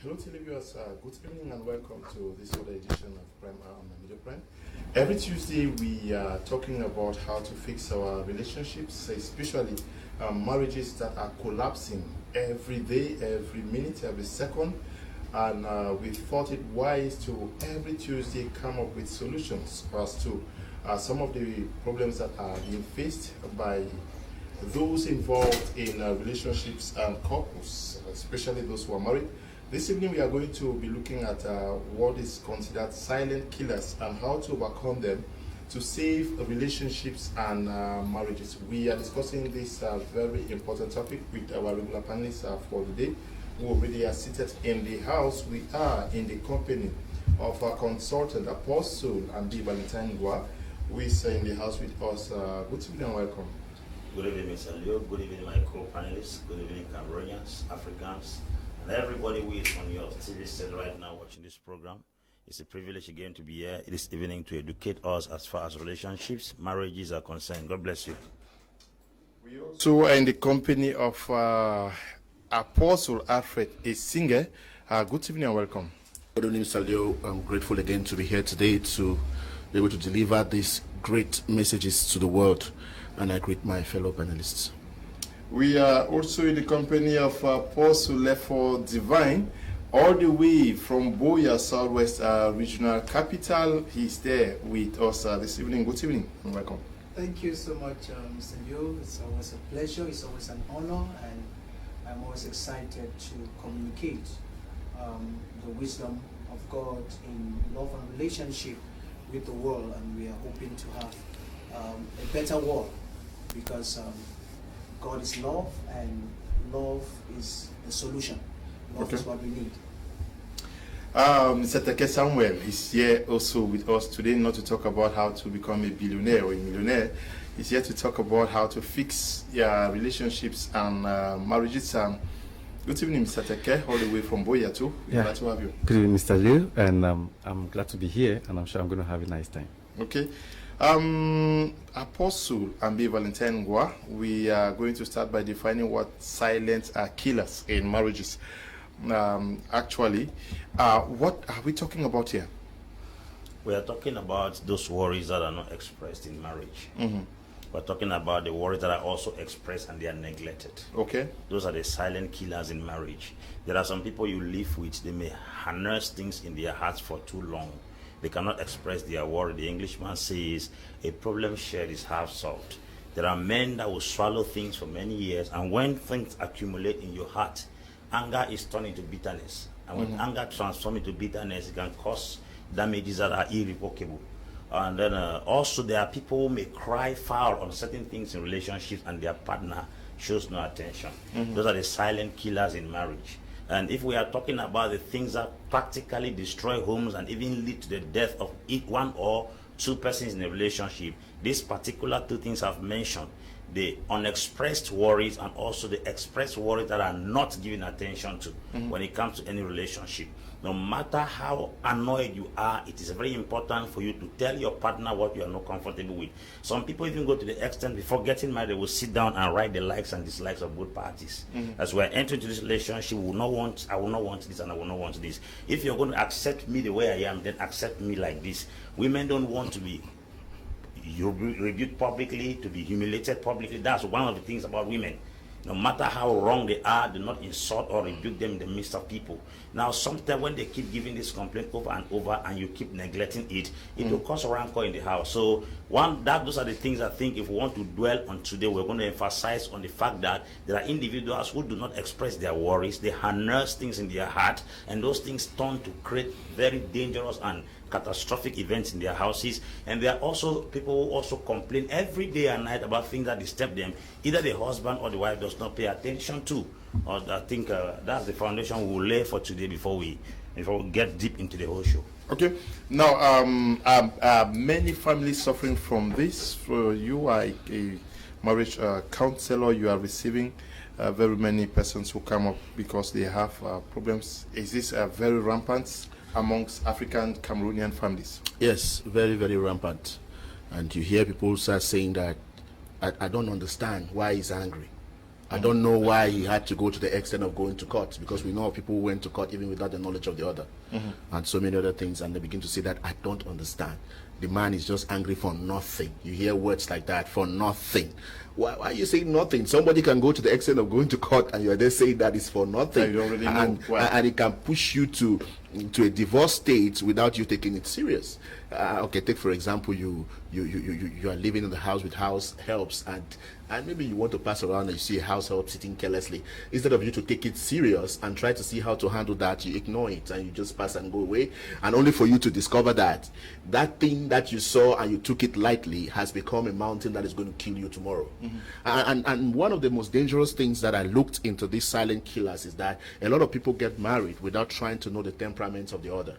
Hello televiewers, good evening and welcome to this other edition of Prime Hour on Media Prime. Every Tuesday we are talking about how to fix our relationships, especially marriages that are collapsing every day, every minute, every second. And we thought it wise to every Tuesday come up with solutions as to some of the problems that are being faced by those involved in relationships and couples, especially those who are married. This evening we are going to be looking at what is considered silent killers and how to overcome them to save relationships and marriages. We are discussing this very important topic with our regular panelists for the day, who already are seated in the house. We are in the company of our consultant, Apostle Ambe Valentine, who is in the house with us. Good evening and welcome. Good evening, Mr. Leo. Good evening, my co-panelists. Good evening, Cameroonians, Africans, and everybody who is on your TV set right now watching this program. It's a privilege again to be here this evening to educate us as far as relationships, marriages are concerned. God bless you. We also are in the company of Apostle Alfred Essingie. Good evening and welcome. Good evening, Mr. Leo. I'm grateful again to be here today to be able to deliver these great messages to the world, and I greet my fellow panelists. We are also in the company of Apostle Lefor Divine, all the way from Boya, Southwest Regional Capital. He's there with us this evening. Good evening and welcome. Thank you so much, Mr. Leo. It's always a pleasure, it's always an honor, and I'm always excited to communicate the wisdom of God in love and relationship with the world, and we are hoping to have a better world, because God is love, and love is the solution. Love is what we need. Mr. Teke Samuel is here also with us today, not to talk about how to become a billionaire or a millionaire. He's here to talk about how to fix your relationships and marriages. Good evening, Mr. Teke, all the way from Boya too. We're glad to have you. Good evening, Mr. Liu, and I'm glad to be here, and I'm sure I'm going to have a nice time. Okay. Apostle Ambe Valentine, we are going to start by defining what silent killers in marriages. Actually, what are we talking about here? We are talking about those worries that are not expressed in marriage. Mm-hmm. We're talking about the worries that are also expressed and they are neglected. Okay. Those are the silent killers in marriage. There are some people you live with, they may harness things in their hearts for too long. They cannot express their worry. The Englishman says, a problem shared is half solved. There are men that will swallow things for many years, and when things accumulate in your heart, anger is turned into bitterness. And when anger transforms into bitterness, it can cause damages that are irrevocable. And then also there are people who may cry foul on certain things in relationships and their partner shows no attention. Those are the silent killers in marriage. And if we are talking about the things that practically destroy homes and even lead to the death of one or two persons in a relationship, these particular two things I've mentioned, the unexpressed worries and also the expressed worries that are not given attention to when it comes to any relationship. No matter how annoyed you are, it is very important for you to tell your partner what you are not comfortable with. Some people even go to the extent before getting married, they will sit down and write the likes and dislikes of both parties. As we're entering into this relationship, I will not want this and I will not want this. If you're going to accept me the way I am, then accept me like this. Women don't want to be rebuked publicly, to be humiliated publicly. That's one of the things about women. No matter how wrong they are, do not insult or rebuke them in the midst of people. Now, sometimes when they keep giving this complaint over and over and you keep neglecting it, it will cause rancor in the house. So those are the things I think if we want to dwell on today, we're going to emphasize on the fact that there are individuals who do not express their worries. They harness things in their heart, and those things turn to create very dangerous and catastrophic events in their houses. And there are also people who also complain every day and night about things that disturb them, either the husband or the wife does not pay attention to. Or I think that's the foundation we will lay for today before we get deep into the whole show. Okay. Now, many families suffering from this. You are a marriage counselor. You are receiving very many persons who come up because they have problems. Is this very rampant amongst African Cameroonian families? Yes, very, very rampant. And you hear people start saying that, I don't understand why he's angry. I don't know why he had to go to the extent of going to court, because we know people who went to court even without the knowledge of the other, and so many other things, and they begin to say that I don't understand. The man is just angry for nothing. You hear words like that, for nothing. Why are you saying nothing? Somebody can go to the extent of going to court and you are there saying that it's for nothing. You don't really know why. And it can push you to a divorce state without you taking it serious. Okay, take for example, you are living in the house with house helps, and maybe you want to pass around and you see a house help sitting carelessly. Instead of you to take it serious and try to see how to handle that, you ignore it and you just pass and go away, and only for you to discover that that thing that you saw and you took it lightly has become a mountain that is going to kill you tomorrow. And one of the most dangerous things that I looked into these silent killers is that a lot of people get married without trying to know the temperaments of the other.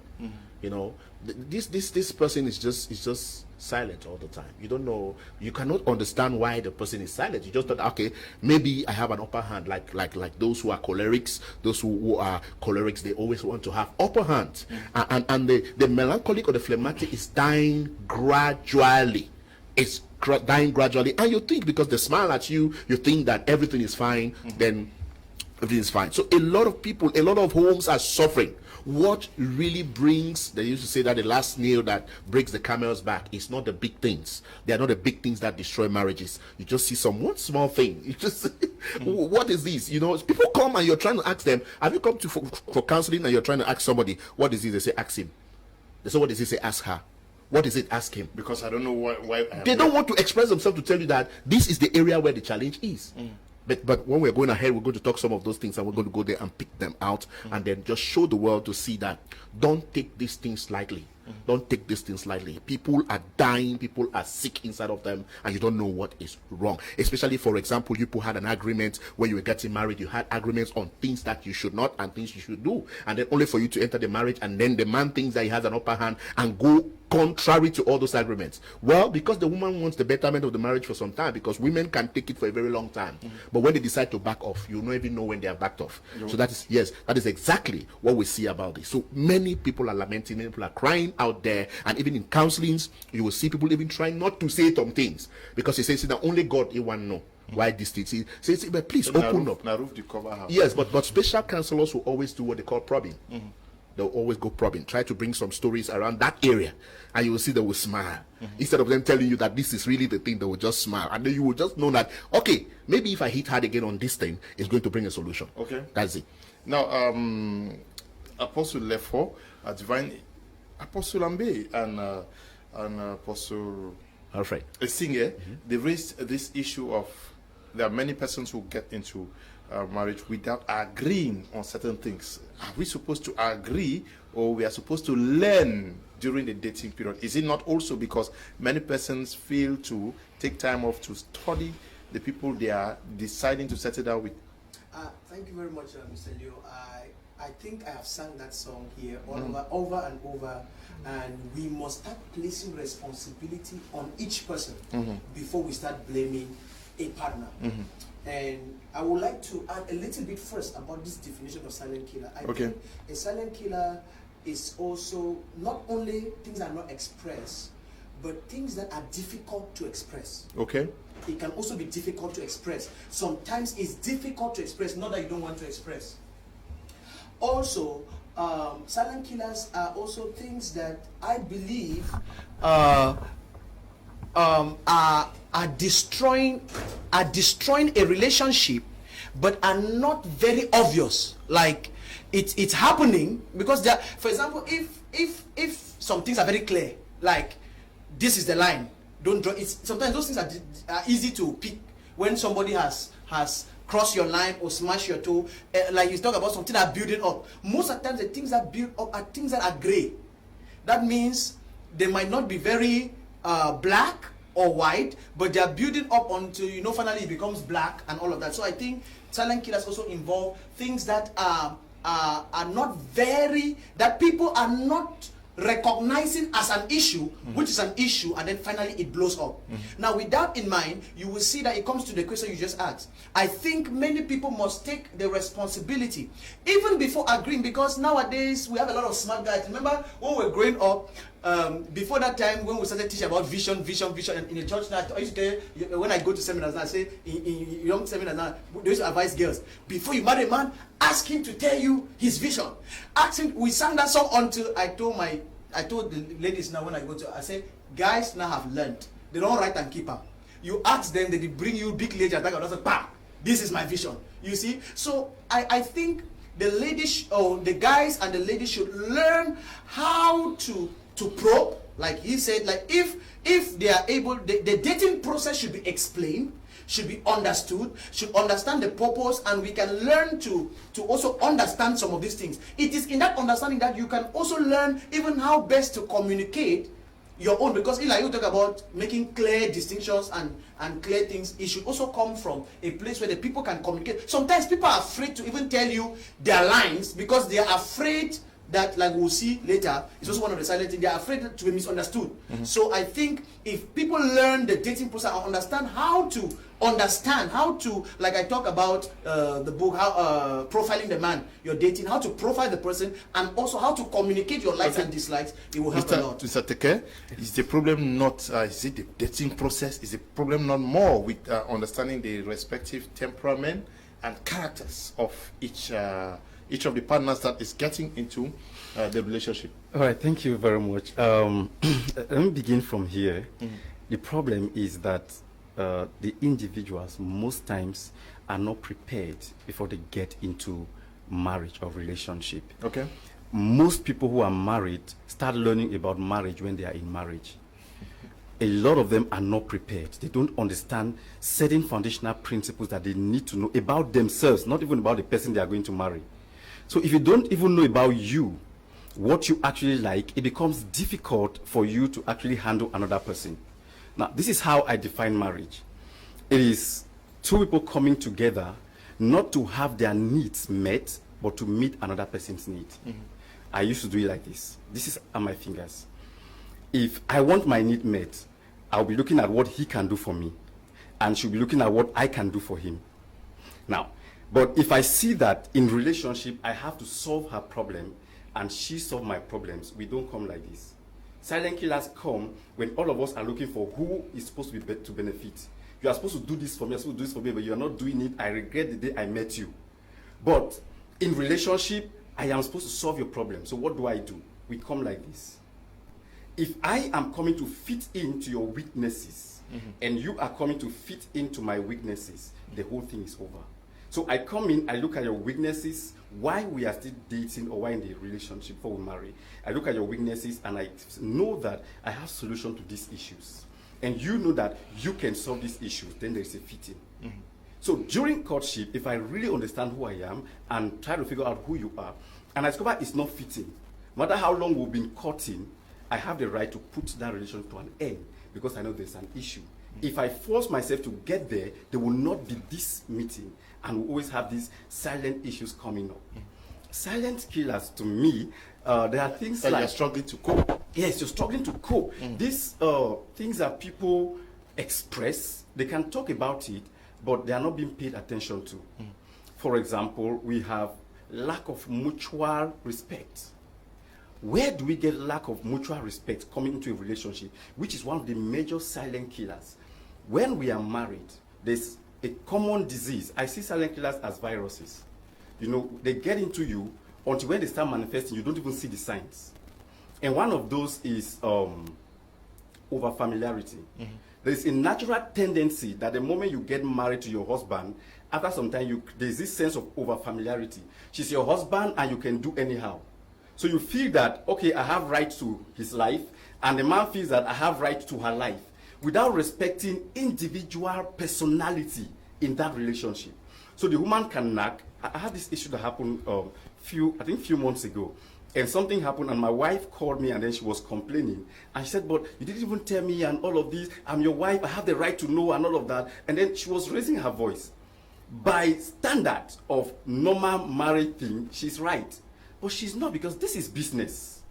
You know, this person is just silent all the time. You don't know, you cannot understand why the person is silent. You just thought, okay, maybe I have an upper hand, like those who are cholerics. Those who are cholerics, they always want to have upper hand. And the melancholic or the phlegmatic is dying gradually. It's dying gradually, and you think because they smile at you, you think that everything is fine, then everything is fine. So a lot of people, a lot of homes are suffering. What really brings, they used to say that the last nail that breaks the camel's back is not the big things. They are not the big things that destroy marriages. You just see one small thing. You just, what is this? You know, people come and you're trying to ask them, have you come to for counseling, and you're trying to ask somebody, what is this? They say, ask him. They say, what is it? Say, ask her. What is it? Ask him. Because I don't know why they don't want to express themselves to tell you that this is the area where the challenge is. But when we're going ahead, we're going to talk some of those things, and we're going to go there and pick them out, and then just show the world to see that don't take these things lightly. Don't take these things lightly. People are dying, people are sick inside of them, and you don't know what is wrong. Especially, for example, you had an agreement when you were getting married. You had agreements on things that you should not and things you should do, and then only for you to enter the marriage, and then the man thinks that he has an upper hand and go contrary to all those agreements. Well, because the woman wants the betterment of the marriage for some time, because women can take it for a very long time, but when they decide to back off, you don't even know when they are backed off. So that is exactly what we see about this. So many people are lamenting, many people are crying out there, and even in counselings, you will see people even trying not to say some things, because he says that only God Ewane know why this thing. He says, but please open up. Yes, but special counselors will always do what they call probing. They'll always go probing, try to bring some stories around that area, and you will see they will smile. Instead of them telling you that this is really the thing, they will just smile, and then you will just know that, okay, maybe if I hit hard again on this thing, it's going to bring a solution. Okay, that's it. Now, Apostle lefor, Divine Apostle Ambe, and Apostle Alfred Essingie, they raised this issue of there are many persons who get into marriage without agreeing on certain things. Are we supposed to agree, or we are supposed to learn during the dating period? Is it not also because many persons fail to take time off to study the people they are deciding to settle down with? Thank you very much, Mr. Leo. I think I have sung that song here over and over, and we must start placing responsibility on each person before we start blaming a partner. And I would like to add a little bit first about this definition of silent killer. I think a silent killer is also not only things that are not expressed, but things that are difficult to express. It can also be difficult to express. Sometimes it's difficult to express, not that you don't want to express. Also, silent killers are also things that I believe are destroying a relationship, but are not very obvious. Like it's happening because there, for example, if some things are very clear, like this is the line, don't draw. Sometimes those things are easy to pick when somebody has crossed your line or smashed your toe. Like you talk about something that are building up. Most of the times the things that build up are things that are gray. That means they might not be very black or white, but they are building up until finally it becomes black and all of that. So I think silent killers also involve things that are not very, that people are not recognizing as an issue, which is an issue, and then finally it blows up. Now, with that in mind, you will see that it comes to the question you just asked. I think many people must take the responsibility, even before agreeing, because nowadays we have a lot of smart guys. Remember when we were growing up, before that time, when we started teaching about vision, and in the church now, I used to tell, when I go to seminars now, I say, in young seminars now, they used to advise girls, before you marry a man, ask him to tell you his vision. Ask him, we sang that song until I told the ladies now when I go to, I say, guys now have learned. They don't write and keep up. You ask them, they bring you big ledger, back and say, bam, this is my vision. You see? So I think the ladies, the guys and the ladies should learn how to probe, like he said, like if they are able, the dating process should be explained, should be understood, should understand the purpose, and we can learn to also understand some of these things. It is in that understanding that you can also learn even how best to communicate your own, because Eli, you talk about making clear distinctions and clear things. It should also come from a place where the people can communicate. Sometimes people are afraid to even tell you their lines because they are afraid that, like we'll see later, it's also one of the silent things, they are afraid to be misunderstood. So I think if people learn the dating process and understand how to, like I talk about the book, how profiling the man you're dating, how to profile the person, and also how to communicate your likes and dislikes, it will help a lot. Mr. Teke, is the problem not, is it the dating process? Is the problem not more with understanding the respective temperament and characters of each of the partners that is getting into the relationship? All right, thank you very much. Let me begin from here. The problem is that the individuals most times are not prepared before they get into marriage or relationship. Okay. Most people who are married start learning about marriage when they are in marriage. A lot of them are not prepared. They don't understand certain foundational principles that they need to know about themselves, not even about the person they are going to marry. So if you don't even know about you, what you actually like, it becomes difficult for you to actually handle another person. Now, this is how I define marriage. It is two people coming together, not to have their needs met, but to meet another person's need. I used to do it like this. This is on my fingers. If I want my need met, I'll be looking at what he can do for me, and she'll be looking at what I can do for him. Now, but if I see that in relationship, I have to solve her problem and she solve my problems, we don't come like this. Silent killers come when all of us are looking for who is supposed to be to benefit. You are supposed to do this for me, you're supposed to do this for me, but you are not doing it. I regret the day I met you. But in relationship, I am supposed to solve your problem. So what do? We come like this. If I am coming to fit into your weaknesses, and you are coming to fit into my weaknesses, the whole thing is over. So I come in, I look at your weaknesses, why we are still dating or why in the relationship before we marry. I look at your weaknesses and I know that I have solution to these issues. And you know that you can solve these issues, then there is a fitting. So during courtship, if I really understand who I am and try to figure out who you are, and I discover it's not fitting, no matter how long we've been courting, I have the right to put that relationship to an end because I know there's an issue. If I force myself to get there, there will not be this meeting, and we'll always have these silent issues coming up. Silent killers, to me, there are things like... you're struggling to cope. Yes, you're struggling to cope. These things that people express, they can talk about it, but they are not being paid attention to. For example, we have lack of mutual respect. Where do we get lack of mutual respect coming into a relationship, which is one of the major silent killers? When we are married, there's a common disease. I see silent killers as viruses. You know, they get into you until when they start manifesting, you don't even see the signs. And one of those is over familiarity. There's a natural tendency that the moment you get married to your husband, after some time, there's this sense of over familiarity. She's your husband and you can do anyhow. So you feel that, okay, I have right to his life, and the man feels that I have right to her life, without respecting individual personality in that relationship. So the woman can nag. I had this issue that happened few months ago, and something happened, and my wife called me, and then she was complaining, and she said, but you didn't even tell me and all of this, I'm your wife, I have the right to know and all of that, and then she was raising her voice. By standard of normal married thing, she's right. But she's not, because this is business.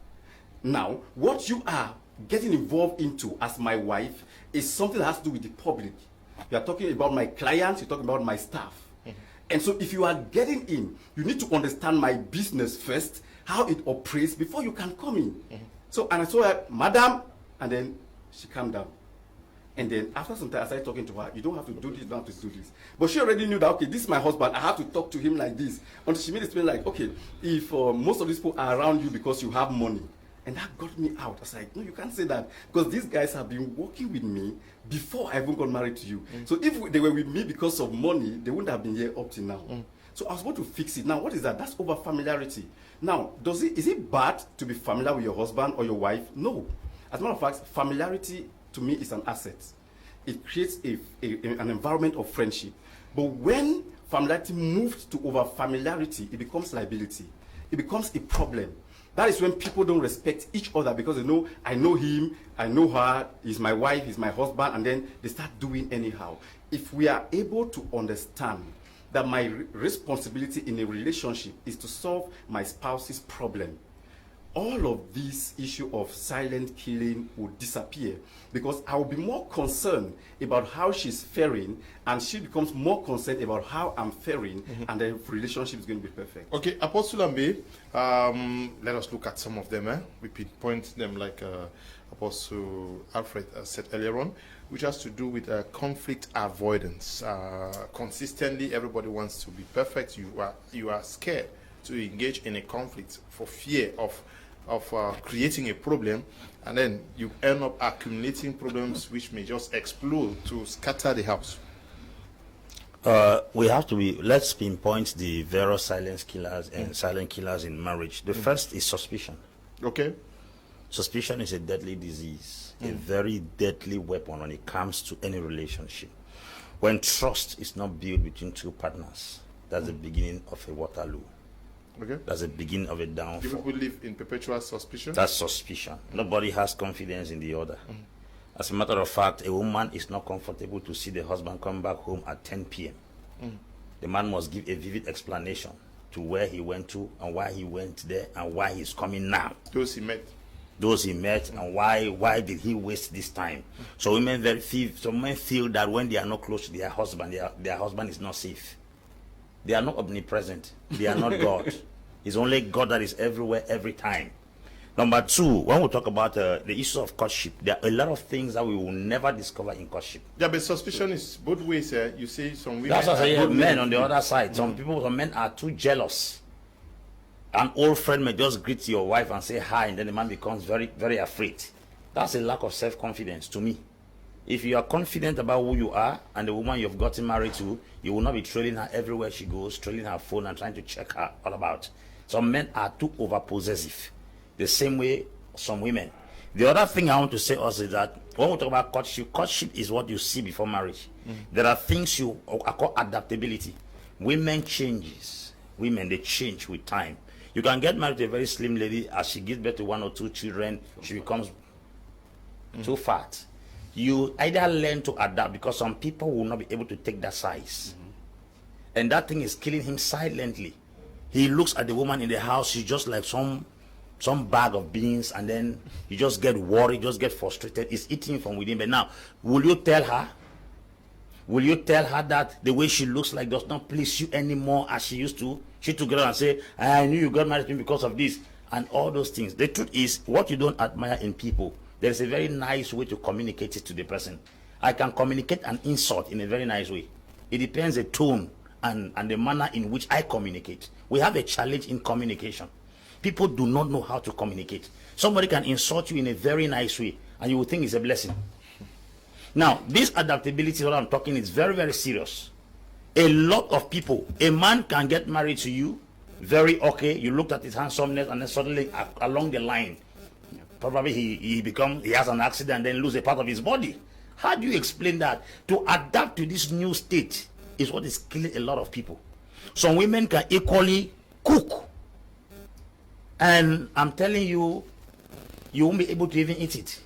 Now, what you are getting involved into as my wife is something that has to do with the public. You are talking about my clients, you're talking about my staff. And so if you are getting in, you need to understand my business first, how it operates, before you can come in. So, and I saw her, madam, and then she calmed down. And then after some time, I started talking to her. You don't have to do this, you don't have to do this. But she already knew that, okay, this is my husband. I have to talk to him like this. Until she made it feel like, okay, if most of these people are around you because you have money. And that got me out. I was like, no, you can't say that. Because these guys have been working with me before I even got married to you. So if they were with me because of money, they wouldn't have been here up to now. So I was going to fix it. Now, what is that? That's over familiarity. Now, is it bad to be familiar with your husband or your wife? No. As a matter of fact, familiarity to me is an asset. It creates an environment of friendship. But when familiarity moves to over familiarity, it becomes liability. It becomes a problem. That is when people don't respect each other because they know, I know him, I know her, he's my wife, he's my husband, and then they start doing anyhow. If we are able to understand that my responsibility in a relationship is to solve my spouse's problem, all of this issue of silent killing will disappear because I will be more concerned about how she's faring and she becomes more concerned about how I'm faring, and the relationship is going to be perfect. Okay, Apostle Ambe, let us look at some of them. We pinpoint them like Apostle Alfred said earlier on, which has to do with conflict avoidance. Consistently, everybody wants to be perfect. You are scared to engage in a conflict for fear of creating a problem, and then you end up accumulating problems which may just explode to scatter the house. Let's pinpoint the various silent killers and silent killers in marriage. The first is suspicion. Okay. Suspicion is a deadly disease, a very deadly weapon when it comes to any relationship. When trust is not built between two partners, that's the beginning of a Waterloo. Okay. That's the beginning of a downfall. Do people live in perpetual suspicion? That's suspicion. Nobody has confidence in the other. As a matter of fact, a woman is not comfortable to see the husband come back home at 10 p.m. The man must give a vivid explanation to where he went to and why he went there and why he's coming now. Those he met, and why did he waste this time? So women feel that when they are not close to their husband is not safe. They are not omnipresent. They are not God. It's only God that is everywhere, every time. Number two, when we talk about the issue of courtship, there are a lot of things that we will never discover in courtship. Yeah, but suspicion is both ways. You see some women. That's what I say. Men on the other side, some men are too jealous. An old friend may just greet your wife and say hi, and then the man becomes very, very afraid. That's a lack of self-confidence to me. If you are confident about who you are and the woman you've gotten married to, you will not be trailing her everywhere she goes, trailing her phone and trying to check her all about. Some men are too over-possessive. The same way some women. The other thing I want to say also is that when we talk about courtship is what you see before marriage. There are things you call adaptability. Women changes. Women, they change with time. You can get married to a very slim lady. As she gives birth to 1 or 2 children, she becomes too fat. You either learn to adapt, because some people will not be able to take that size. And that thing is killing him silently. He looks at the woman in the house, she's just like some bag of beans, and then you just get worried, just get frustrated. It's eating from within. But now, will you tell her? Will you tell her that the way she looks like does not please you anymore as she used to? She took it and say, I knew you got married to me because of this, and all those things. The truth is, what you don't admire in people, there's a very nice way to communicate it to the person. I can communicate an insult in a very nice way. It depends the tone and the manner in which I communicate. We have a challenge in communication. People do not know how to communicate. Somebody can insult you in a very nice way, and you will think it's a blessing. Now, this adaptability, what I'm talking, is very, very serious. A lot of people, a man can get married to you, very okay, you looked at his handsomeness, and then suddenly along the line, probably he has an accident and then lose a part of his body. How do you explain that? To adapt to this new state is what is killing a lot of people. Some women can equally cook, and I'm telling you, you won't be able to even eat it.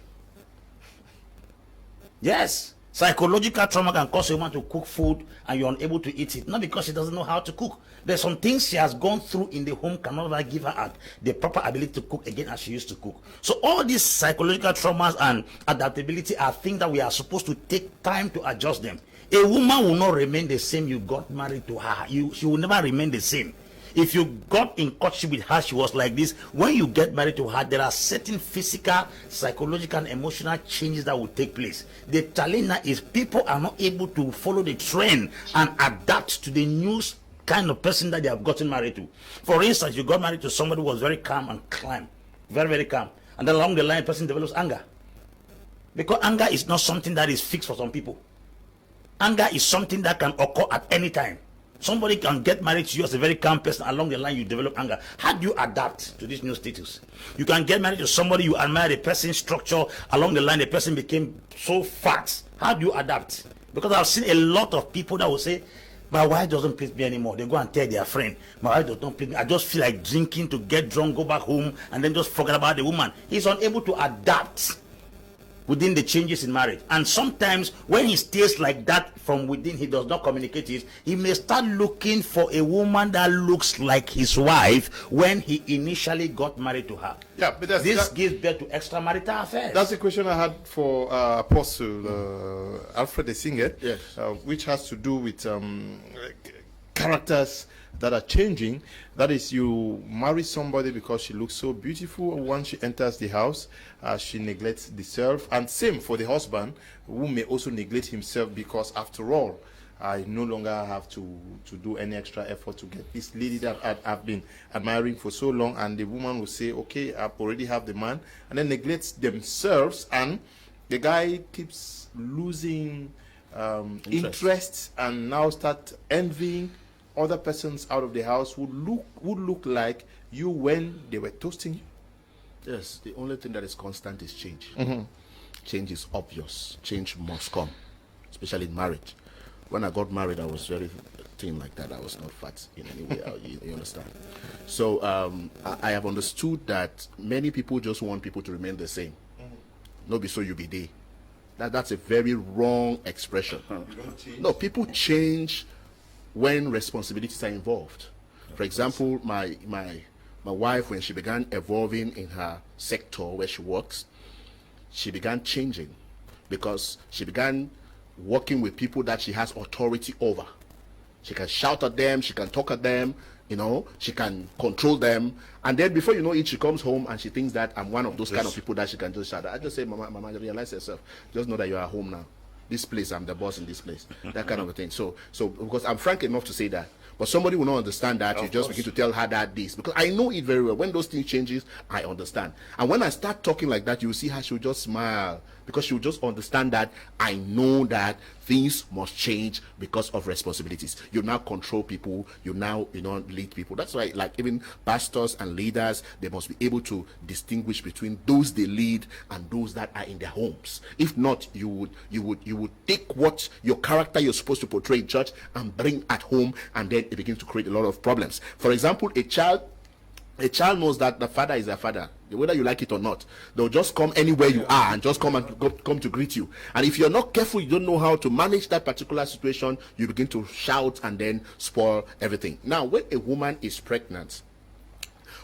Yes, psychological trauma can cause a woman to cook food and you're unable to eat it, not because she doesn't know how to cook. There's some things she has gone through in the home cannot give her the proper ability to cook again as she used to cook. So all these psychological traumas and adaptability are things that we are supposed to take time to adjust them. A woman will not remain the same you got married to her. She will never remain the same. If you got in courtship with her, she was like this. When you get married to her, there are certain physical, psychological, and emotional changes that will take place. The challenge now is people are not able to follow the trend and adapt to the new kind of person that they have gotten married to. For instance, you got married to somebody who was very calm and calm, very, very calm. And then along the line, the person develops anger. Because anger is not something that is fixed for some people. Anger is something that can occur at any time. Somebody can get married to you as a very calm person. Along the line, you develop anger. How do you adapt to this new status? You can get married to somebody, you admire the person's structure. Along the line, the person became so fat. How do you adapt? Because I've seen a lot of people that will say, my wife doesn't please me anymore. They go and tell their friend, my wife does not please me. I just feel like drinking to get drunk, go back home, and then just forget about the woman. He's unable to adapt within the changes in marriage. And sometimes when he stays like that from within, he does not communicate it, he may start looking for a woman that looks like his wife when he initially got married to her. Yeah, but this gives birth to extramarital affairs. That's the question I had for Apostle Alfred Essingie, Yes. which has to do with characters that are changing. That is, you marry somebody because she looks so beautiful. Once she enters the house, she neglects the self. And same for the husband, who may also neglect himself because, after all, I no longer have to do any extra effort to get this lady that I've been admiring for so long. And the woman will say, okay, I already have the man, and then neglects themselves. And the guy keeps losing interest and now start envying other persons out of the house would look like you when they were toasting you. Yes, the only thing that is constant is change. Mm-hmm. Change is obvious. Change must come, especially in marriage. When I got married, I was very thin like that. I was not fat in any way. You understand? So I have understood that many people just want people to remain the same. No be so you be there. That's a very wrong expression. No, people change when responsibilities are involved. For example, my wife, when she began evolving in her sector where she works, she began changing because she began working with people that she has authority over. She can shout at them, she can talk at them, she can control them. And then before you know it, she comes home and she thinks that I'm one of those kind of people that she can just shout at. I just say, Mama, realize yourself. Just know that you are home now. This place, I'm the boss in this place. That kind of a thing. So because I'm frank enough to say that, but somebody will not understand that. You just begin to tell her that this, because I know it very well. When those things changes, I understand. And when I start talking like that, you will see how she'll just smile, because she'll just understand that I know that things must change because of responsibilities. You now control people. You now lead people. That's why, like, even pastors and leaders, they must be able to distinguish between those they lead and those that are in their homes. If not, you would take what your character you're supposed to portray in church and bring at home, and then it begins to create a lot of problems. For example, a child knows that the father is their father, whether you like it or not. They'll just come anywhere you are and just come to greet you. And if you're not careful, you don't know how to manage that particular situation, you begin to shout and then spoil everything. Now, when a woman is pregnant,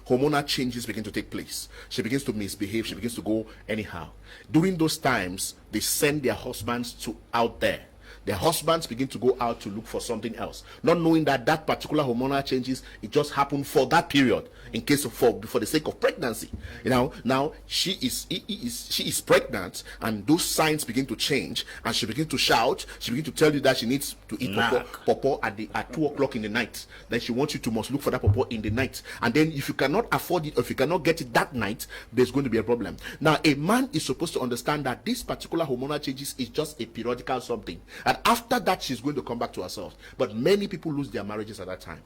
hormonal changes begin to take place. She begins to misbehave. She begins to go anyhow. During those times, they send their husbands out there. Their husbands begin to go out to look for something else, not knowing that that particular hormonal changes, it just happened for that period, in case of for the sake of pregnancy. Now she is pregnant, and those signs begin to change, and she begins to shout. She begins to tell you that she needs to eat pawpaw at 2 o'clock in the night. Then she wants you to must look for that pawpaw in the night. And then if you cannot afford it, or if you cannot get it that night, there's going to be a problem. Now, a man is supposed to understand that this particular hormonal changes is just a periodical something. And after that, she's going to come back to herself. But many people lose their marriages at that time.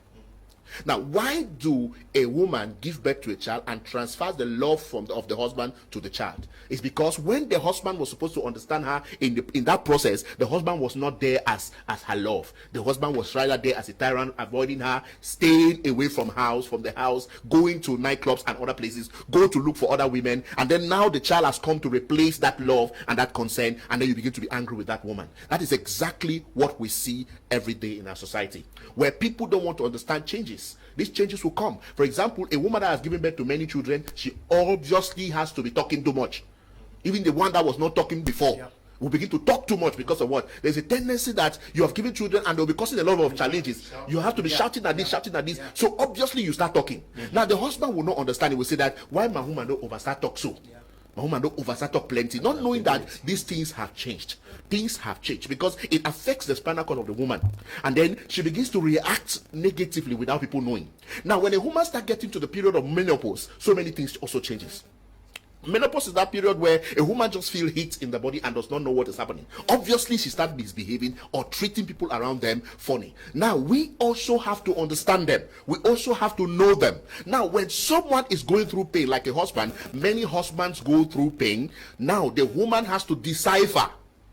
Now, why do a woman give birth to a child and transfers the love of the husband to the child? It's because when the husband was supposed to understand her in that process, the husband was not there as her love. The husband was rather there as a tyrant, avoiding her, staying away from the house, going to nightclubs and other places, go to look for other women. And then now the child has come to replace that love and that concern, and then you begin to be angry with that woman. That is exactly what we see every day in our society, where people don't want to understand changes. These changes will come. For example, a woman that has given birth to many children, she obviously has to be talking too much. Even the one that was not talking before. Yeah. We begin to talk too much because of what? There's a tendency that you have given children and they'll be causing a lot of challenges. You have to be shouting at this, shouting at this. So obviously you start talking. Now the husband will not understand. He will say that, why my woman don't overstart talk so? My woman don't overstart talk plenty. Not knowing that these things have changed. Things have changed because it affects the spinal cord of the woman. And then she begins to react negatively without people knowing. Now when a woman starts getting to the period of menopause, so many things also changes. Menopause is that period where a woman just feels heat in the body and does not know what is happening. Obviously, she starts misbehaving or treating people around them funny. Now, we also have to understand them. We also have to know them. Now, when someone is going through pain, like a husband, many husbands go through pain. Now, the woman has to decipher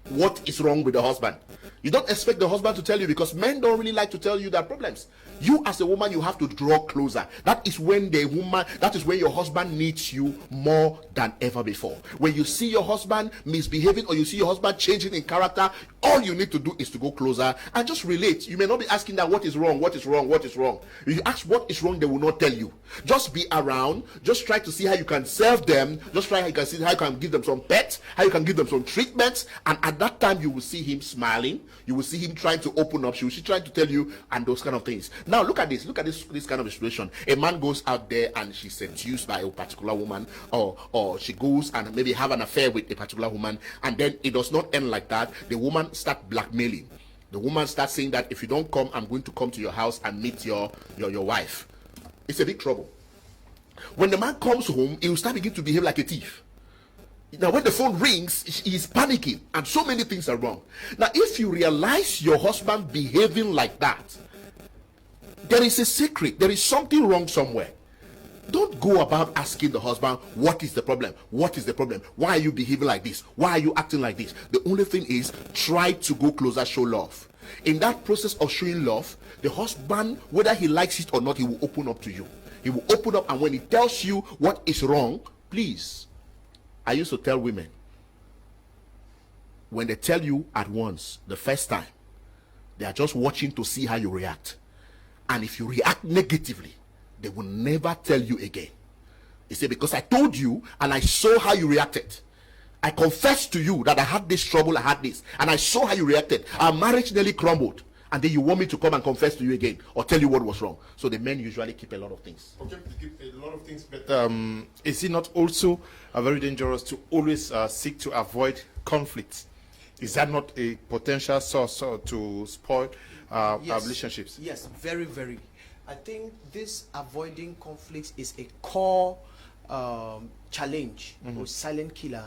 what is wrong with the husband. You don't expect the husband to tell you because men don't really like to tell you their problems. You as a woman, you have to draw closer. That is when your husband needs you more than ever before. When you see your husband misbehaving or you see your husband changing in character, all you need to do is to go closer and just relate. You may not be asking that what is wrong, what is wrong, what is wrong. If you ask what is wrong, they will not tell you. Just be around. Just try to see how you can serve them. Just try how you can see how you can give them some pets, how you can give them some treatments. And at that time, you will see him smiling. You will see him trying to open up. She will see trying to tell you and those kind of things. Now look at this. Look at this kind of situation. A man goes out there and she's seduced by a particular woman, or she goes and maybe have an affair with a particular woman, and then it does not end like that. The woman starts blackmailing. The woman starts saying that if you don't come, I'm going to come to your house and meet your wife. It's a big trouble. When the man comes home, he will start beginning to behave like a thief. Now when the phone rings, he's panicking and so many things are wrong. Now if you realize your husband behaving like that, there is a secret. There is something wrong somewhere. Don't go about asking the husband, what is the problem? What is the problem? Why are you behaving like this? Why are you acting like this? The only thing is, try to go closer, show love. In that process of showing love, the husband, whether he likes it or not, he will open up to you. He will open up, and when he tells you what is wrong, please. I used to tell women, when they tell you at once, the first time, they are just watching to see how you react. And if you react negatively, they will never tell you again. They say, because I told you and I saw how you reacted. I confessed to you that I had this trouble, I had this, and I saw how you reacted. Our marriage nearly crumbled. And then you want me to come and confess to you again or tell you what was wrong. So the men usually keep a lot of things. Okay, keep a lot of things, but is it not also very dangerous to always seek to avoid conflict? Is that not a potential source to spoil our relationships? Yes, very, very. I think this avoiding conflicts is a core challenge or silent killer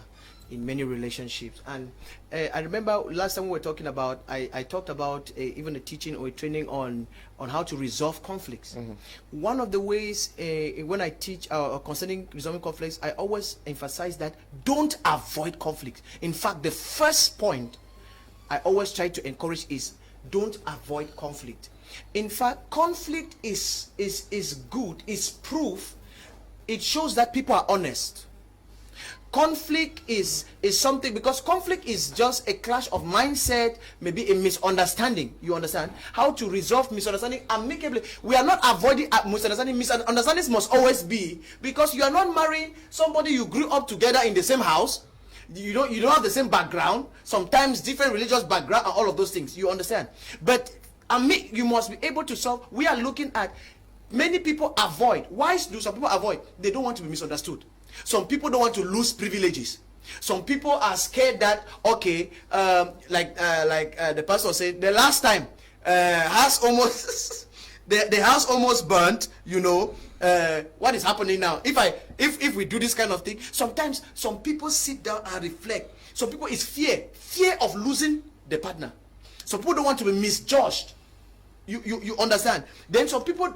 in many relationships. And I remember last time we were talking about, I talked about even a teaching or a training on how to resolve conflicts. One of the ways when I teach concerning resolving conflicts, I always emphasize that don't avoid conflicts. In fact, the first point I always try to encourage is don't avoid conflict. In fact, conflict is good, is proof. It shows that people are honest. Conflict is something, because conflict is just a clash of mindset, maybe a misunderstanding. You understand? How to resolve misunderstanding amicably. We are not avoiding misunderstanding. Misunderstandings must always be, because you are not marrying somebody you grew up together in the same house. You don't have the same background, sometimes different religious background and all of those things. You understand? But you must be able to solve. We are looking at many people avoid. Why do some people avoid? They don't want to be misunderstood. Some people don't want to lose privileges. Some people are scared that, okay, like the pastor said, the last time house almost the house almost burnt. You know what is happening now? If we do this kind of thing, sometimes some people sit down and reflect. Some people is fear of losing the partner. Some people don't want to be misjudged. You understand? Then some people,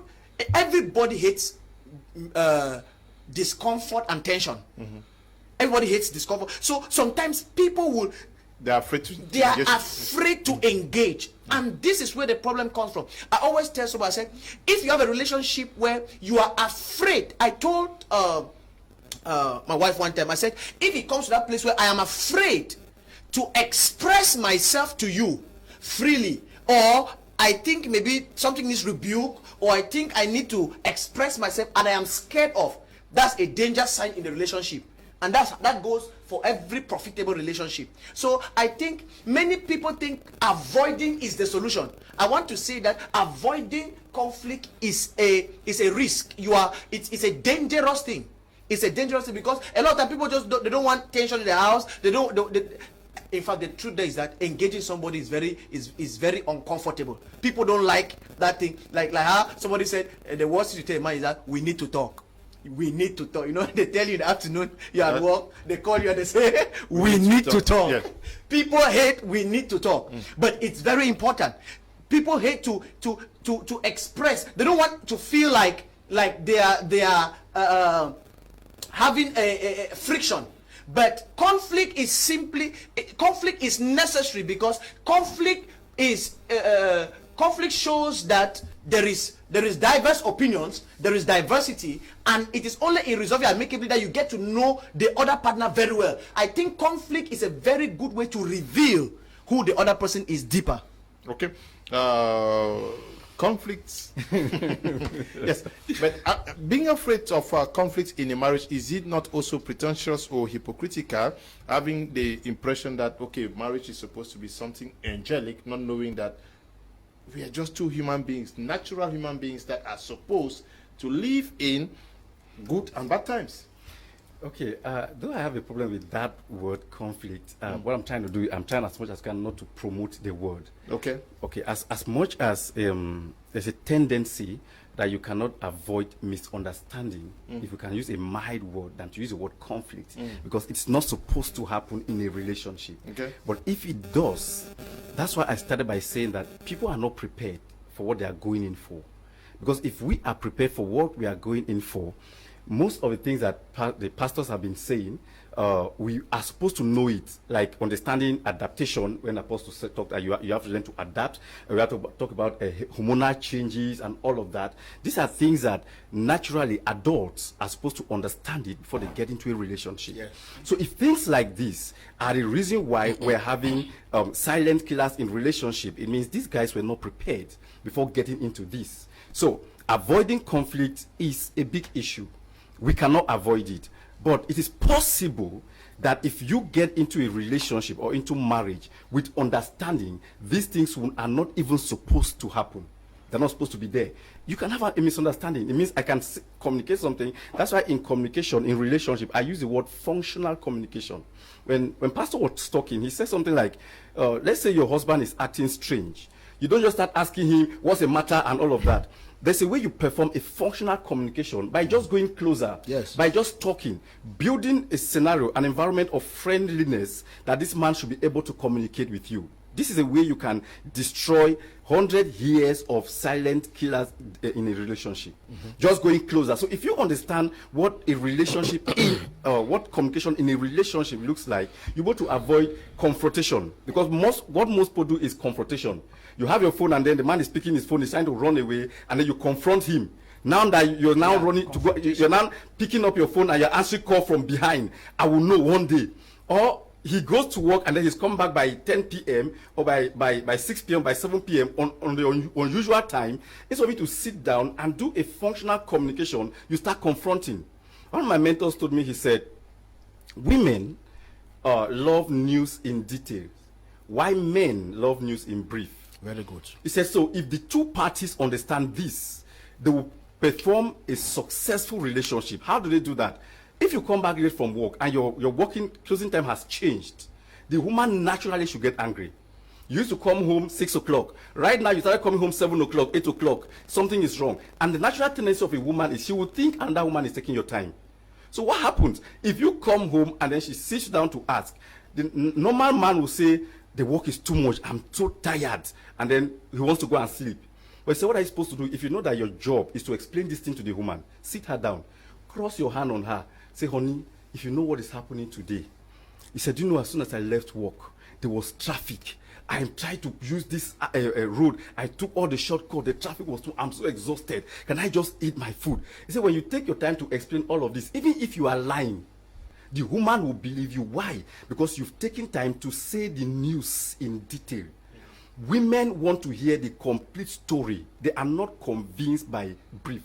everybody hates discomfort and tension. Everybody hates discomfort. So sometimes people are afraid to engage. And this is where the problem comes from. I always tell somebody, I said, if you have a relationship where you are afraid, I told my wife one time, I said, if it comes to that place where I am afraid to express myself to you freely, or I think maybe something needs rebuke, or I think I need to express myself and I am scared of, that's a danger sign in the relationship. And that goes for every profitable relationship. So I think many people think avoiding is the solution. I want to say that avoiding conflict is a risk. It's a dangerous thing. It's a dangerous thing because a lot of people they don't want tension in their house. In fact, the truth is that engaging somebody is very uncomfortable. People don't like that thing. Like how somebody said, the worst thing to tell a man is that we need to talk. We need to talk. You know, they tell you in the afternoon, you're at work, they call you and they say, we need to talk. Yes. People hate we need to talk. But it's very important. People hate to express. They don't want to feel like they are having a friction. But conflict is necessary because conflict shows that there is diverse opinions, there is diversity, and it is only in resolving amicably that you get to know the other partner very well. I think conflict is a very good way to reveal who the other person is deeper. Okay. Conflicts. Yes, but being afraid of conflicts in a marriage, is it not also pretentious or hypocritical, having the impression that, okay, marriage is supposed to be something angelic, not knowing that we are just two human beings, natural human beings that are supposed to live in good and bad times? Okay, though I have a problem with that word conflict, what I'm trying to do, I'm trying as much as I can not to promote the word. Okay. Okay, as much as there's a tendency that you cannot avoid misunderstanding if you can use a mild word than to use the word conflict, because it's not supposed to happen in a relationship. Okay. But if it does, that's why I started by saying that people are not prepared for what they are going in for. Because if we are prepared for what we are going in for, most of the things that the pastors have been saying, we are supposed to know it, like understanding adaptation. When apostles talk that you have to learn to adapt, we have to talk about hormonal changes and all of that. These are things that naturally adults are supposed to understand it before they get into a relationship. Yes. So if things like this are the reason why we're having silent killers in relationship, it means these guys were not prepared before getting into this. So avoiding conflict is a big issue. We cannot avoid it. But it is possible that if you get into a relationship or into marriage with understanding, these things are not even supposed to happen. They're not supposed to be there. You can have a misunderstanding. It means I can communicate something. That's why in communication, in relationship, I use the word functional communication. When Pastor was talking, he said something like, let's say your husband is acting strange. You don't just start asking him, what's the matter and all of that. There's a way you perform a functional communication by just going closer, by just talking, building a scenario, an environment of friendliness that this man should be able to communicate with you. This is a way you can destroy 100 years of silent killers in a relationship. Just going closer. So if you understand what a relationship what communication in a relationship looks like, you're able to avoid confrontation. Because what most people do is confrontation. You have your phone and then the man is picking his phone, he's trying to run away, and then you confront him. Now that you're now running to go, you're now picking up your phone and you're answering call from behind. I will know one day. Or he goes to work and then he's come back by 10 p.m. or by 6 p.m., by 7 p.m. on the unusual time. It's for me to sit down and do a functional communication. You start confronting. One of my mentors told me, he said, women love news in detail, while men love news in brief. Very good. He said, so if the two parties understand this, they will perform a successful relationship. How do they do that? If you come back late from work and your working closing time has changed, the woman naturally should get angry. You used to come home 6 o'clock. Right now, you started coming home 7 o'clock, 8 o'clock. Something is wrong. And the natural tendency of a woman is she will think another woman is taking your time. So what happens? If you come home and then she sits down to ask, the normal man will say, the work is too much, I'm so tired. And then he wants to go and sleep. But so what are you supposed to do? If you know that your job is to explain this thing to the woman, sit her down, cross your hand on her, say, honey, if you know what is happening today. He said, you know, as soon as I left work, there was traffic. I am trying to use this road. I took all the shortcut. The traffic was too, I'm so exhausted. Can I just eat my food? He said, when you take your time to explain all of this, even if you are lying, the woman will believe you. Why? Because you've taken time to say the news in detail. Women want to hear the complete story. They are not convinced by brief.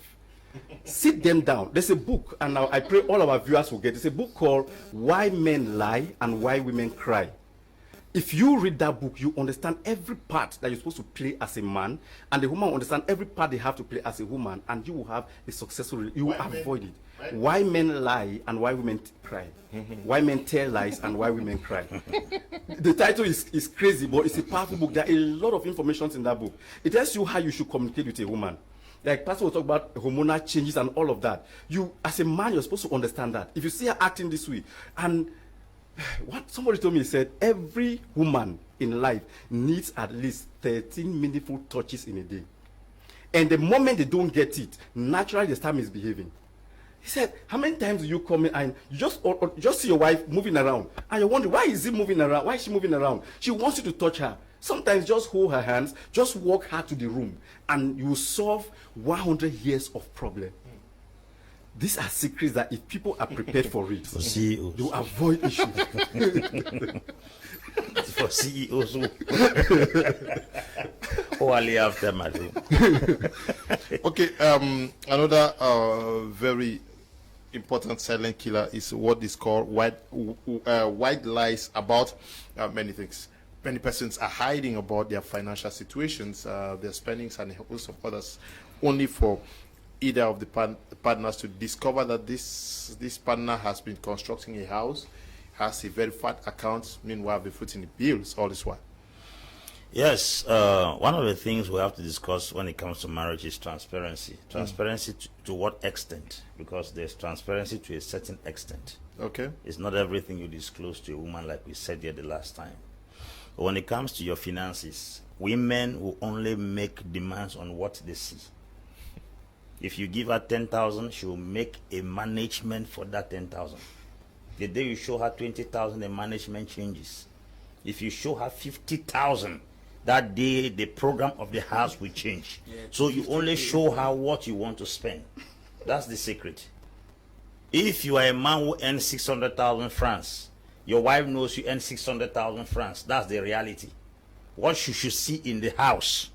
Sit them down. There's a book, and now I pray all our viewers will get it. It's a book called Why Men Lie and Why Women Cry. If you read that book, you understand every part that you're supposed to play as a man, and the woman will understand every part they have to play as a woman, and you will have a successful, you will avoid it. Why men lie and why women cry. Why men tell lies and why women cry. The title is crazy, but it's a powerful book. There are a lot of information in that book. It tells you how you should communicate with a woman. Like Pastor will talk about hormonal changes and all of that. You, as a man, you're supposed to understand that. If you see her acting this way, and what somebody told me, he said, every woman in life needs at least 13 meaningful touches in a day. And the moment they don't get it, naturally they start misbehaving. He said, how many times do you come in and you just see your wife moving around, and you wonder, why is he moving around? Why is she moving around? She wants you to touch her. Sometimes just hold her hands, just walk her to the room, and you will solve 100 years of problem. These are secrets that if people are prepared for it, for CEOs, you avoid issues. For CEOs who only after my room. Okay, another very important silent killer is what is called white lies about many things. Many persons are hiding about their financial situations, their spendings, and a host of others, only for either of the partners to discover that this partner has been constructing a house, has a very fat account, meanwhile they're footing the bills all this while. Yes, one of the things we have to discuss when it comes to marriage is transparency. Transparency to what extent? Because there's transparency to a certain extent. Okay. It's not everything you disclose to a woman, like we said here the last time. But when it comes to your finances, women will only make demands on what they see. If you give her 10,000, she will make a management for that 10,000. The day you show her 20,000, the management changes. If you show her 50,000, that day the program of the house will change. So you only show her what you want to spend. That's the secret. If you are a man who earns 600,000 francs, your wife knows you earn 600,000 francs. That's the reality. What you should see in the house,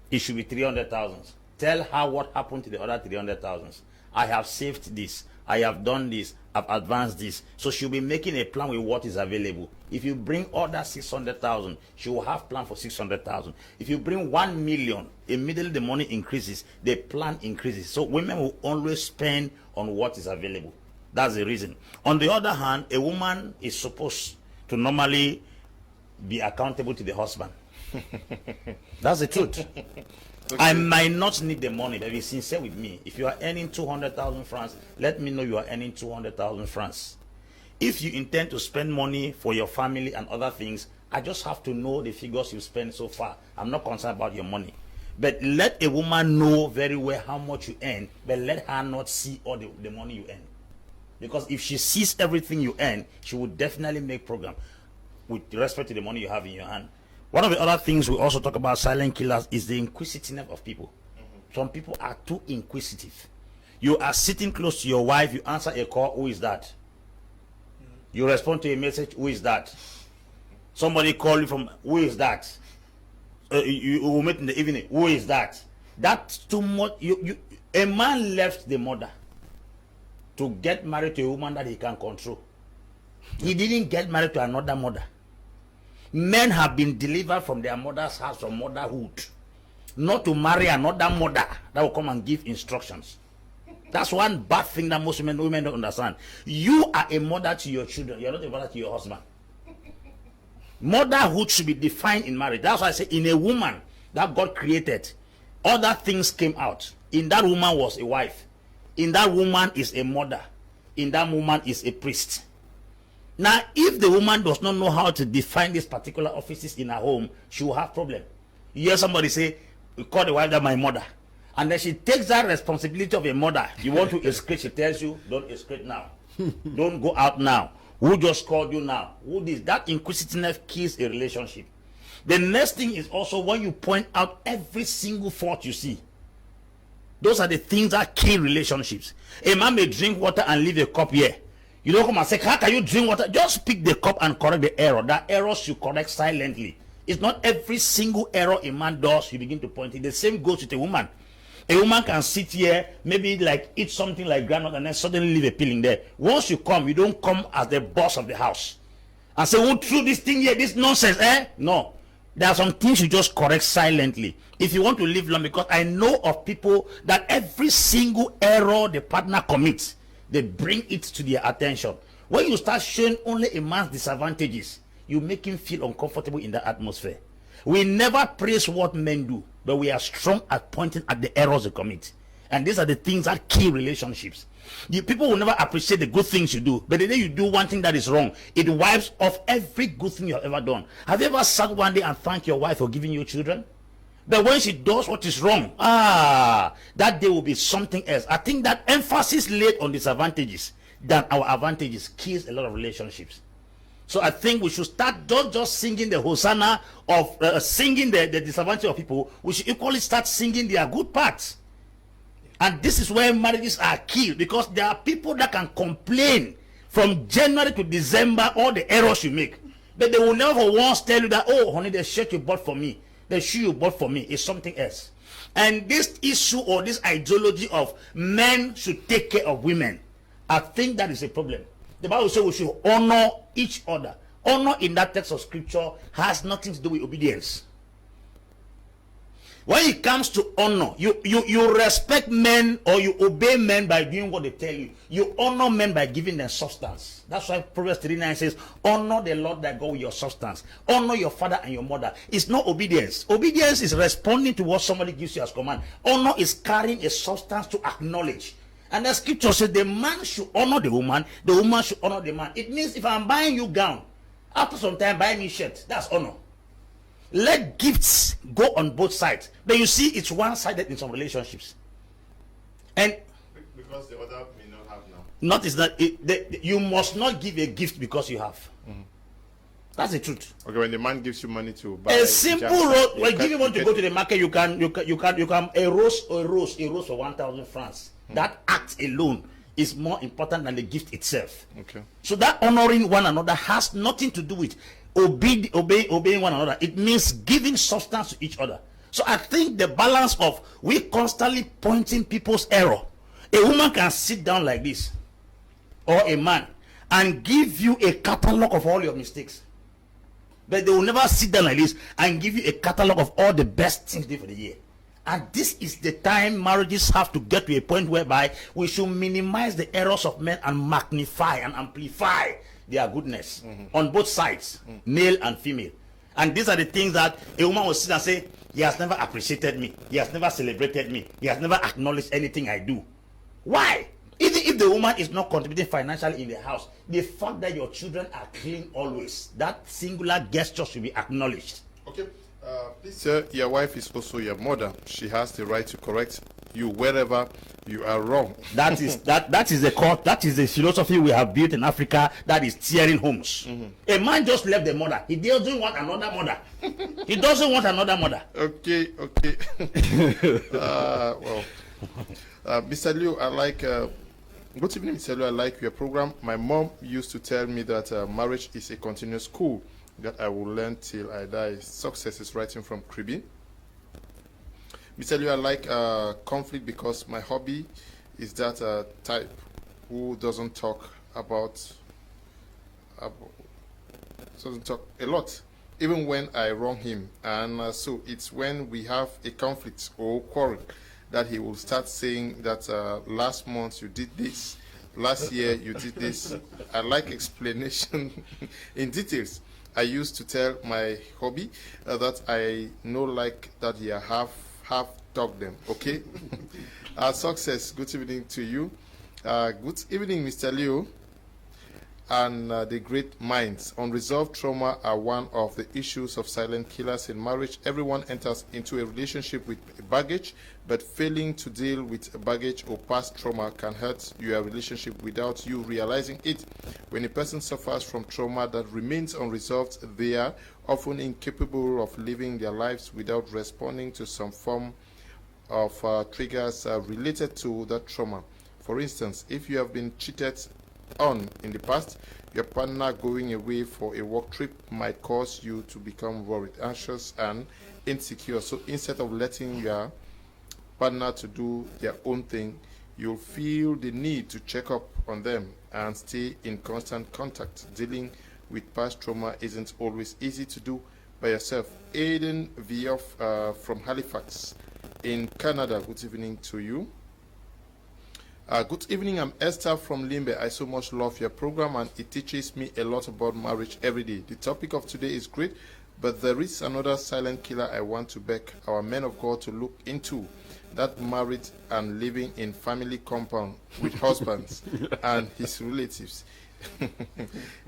it should be 300,000. Tell her what happened to the other 300,000. I have saved this. I have done this. I've advanced this. So she'll be making a plan with what is available. If you bring other 600,000, she will have plan for 600,000. If you bring 1 million, immediately the money increases, the plan increases. So women will always spend on what is available. That's the reason. On the other hand, a woman is supposed to normally be accountable to the husband. That's the truth. Okay. I might not need the money, but be sincere with me. If you are earning 200,000 francs, let me know you are earning 200,000 francs. If you intend to spend money for your family and other things, I just have to know the figures you spend so far. I'm not concerned about your money. But let a woman know very well how much you earn, but let her not see all the money you earn. Because if she sees everything you earn, she will definitely make program with respect to the money you have in your hand. One of the other things we also talk about silent killers is the inquisitiveness of people. Some people are too inquisitive. You are sitting close to your wife, you answer a call, who is that? You respond to a message, who is that? Somebody call you from, who is that? You will meet in the evening, who is that? That's too much. A man left the mother to get married to a woman that he can control. He didn't get married to another mother. Men have been delivered from their mother's house, from motherhood, not to marry another mother that will come and give instructions. That's one bad thing that most women don't understand. You are a mother to your children. You're not a mother to your husband. Motherhood should be defined in marriage. That's why I say in a woman that God created, other things came out. In that woman was a wife. In that woman is a mother. In that woman is a priest. Now, if the woman does not know how to define these particular offices in her home, she will have problem. You hear somebody say, we call the wife that my mother. And then she takes that responsibility of a mother. You want to excrete, she tells you, don't excrete now. Don't go out now. Who just called you now? Who this? That inquisitiveness kills a relationship. The next thing is also when you point out every single fault you see. Those are the things that kill relationships. A man may drink water and leave a cup here. You don't come and say, how can you drink water? Just pick the cup and correct the error. That error should correct silently. It's not every single error a man does you begin to point it. The same goes with a woman. A woman can sit here, maybe like eat something like granite and then suddenly leave a pill in there. Once you come, you don't come as the boss of the house and say, who threw this thing here, this nonsense, eh? No. There are some things you just correct silently if you want to live long, because I know of people that every single error the partner commits, they bring it to their attention. When you start showing only a man's disadvantages, you make him feel uncomfortable in that atmosphere. We never praise what men do, but we are strong at pointing at the errors they commit. And these are the things that kill relationships. The people will never appreciate the good things you do, but the day you do one thing that is wrong, it wipes off every good thing you have ever done. Have you ever sat one day and thanked your wife for giving you children? But when she does what is wrong, that day will be something else. I think that emphasis laid on disadvantages than our advantages kills a lot of relationships. So I think we should start just singing the Hosanna of singing the disadvantage of people. We should equally start singing their good parts. And this is where marriages are killed, because there are people that can complain from January to December all the errors you make, but they will never once tell you that, oh honey, the shirt you bought for me, the shoe you bought for me is something else. And this issue or this ideology of men should take care of women, I think that is a problem. The Bible says we should honor each other. Honor in that text of scripture has nothing to do with obedience. When it comes to honor, you respect men or you obey men by doing what they tell you. You honor men by giving them substance. That's why Proverbs 3:9 says, honor the Lord thy God with your substance. Honor your father and your mother. It's not obedience. Obedience is responding to what somebody gives you as command. Honor is carrying a substance to acknowledge. And the scripture says the man should honor the woman should honor the man. It means if I'm buying you gown, after some time buy me shirt. That's honor. Let gifts go on both sides. But you see, it's one-sided in some relationships. And because the other may not have now. Not is that you must not give a gift because you have. That's the truth. Okay, when the man gives you money to buy a simple rose, when you want to go to the market, you can a rose for 1,000 francs. That act alone is more important than the gift itself. Okay. So that honoring one another has nothing to do with obeying one another. It means giving substance to each other. So I think the balance of we constantly pointing people's error. A woman can sit down like this, or a man, and give you a catalog of all your mistakes. But they will never sit down like this and give you a catalog of all the best things they did for the year. And this is the time marriages have to get to a point whereby we should minimize the errors of men and magnify and amplify their goodness on both sides, male and female. And these are the things that a woman will sit and say, he has never appreciated me, he has never celebrated me, he has never acknowledged anything I do. Why? Even if the woman is not contributing financially in the house, the fact that your children are clean always, that singular gesture should be acknowledged. Okay. Please, sir, your wife is also your mother. She has the right to correct you wherever you are wrong. That is the philosophy we have built in Africa that is tearing homes. A man just left the mother. He doesn't want another mother. He doesn't want another mother. Okay. Mr. Liu, I like. Good evening, Mr. Liu. I like your program. My mom used to tell me that marriage is a continuous school that I will learn till I die. Success is writing from Kribi. Mr. Liu, I like conflict because my hobby is that type who doesn't talk a lot, even when I wrong him. And so it's when we have a conflict or quarrel that he will start saying that last month you did this, last year you did this. I like explanation in details. I used to tell my hobby that I no like that he half talk them. Okay. Success. Good evening to you. Good evening, Mr. Liu. And the great minds. Unresolved trauma are one of the issues of silent killers in marriage. Everyone enters into a relationship with baggage, but failing to deal with baggage or past trauma can hurt your relationship without you realizing it. When a person suffers from trauma that remains unresolved, they are often incapable of living their lives without responding to some form of triggers related to that trauma. For instance, if you have been cheated on in the past, your partner going away for a work trip might cause you to become worried, anxious, and insecure. So instead of letting your partner to do their own thing, you'll feel the need to check up on them and stay in constant contact. Dealing with past trauma isn't always easy to do by yourself. Aiden Vioff from Halifax in Canada, good evening to you. Good evening, I'm Esther from Limbe. I so much love your program and it teaches me a lot about marriage every day. The topic of today is great, but there is another silent killer I want to beg our men of God to look into. That married and living in family compound with husbands and his relatives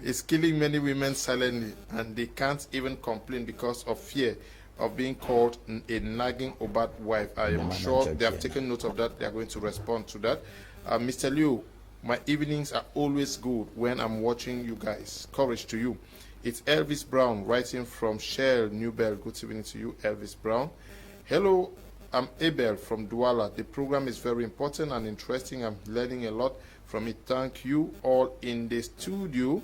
is killing many women silently, and they can't even complain because of fear of being called a nagging or bad wife. I am sure they have taken note of that. They are going to respond to that. Mr. Liu, my evenings are always good when I'm watching you guys. Courage to you. It's Elvis Brown writing from Shell, Newbell. Good evening to you, Elvis Brown. Hello, I'm Abel from Douala. The program is very important and interesting. I'm learning a lot from it. Thank you all in the studio.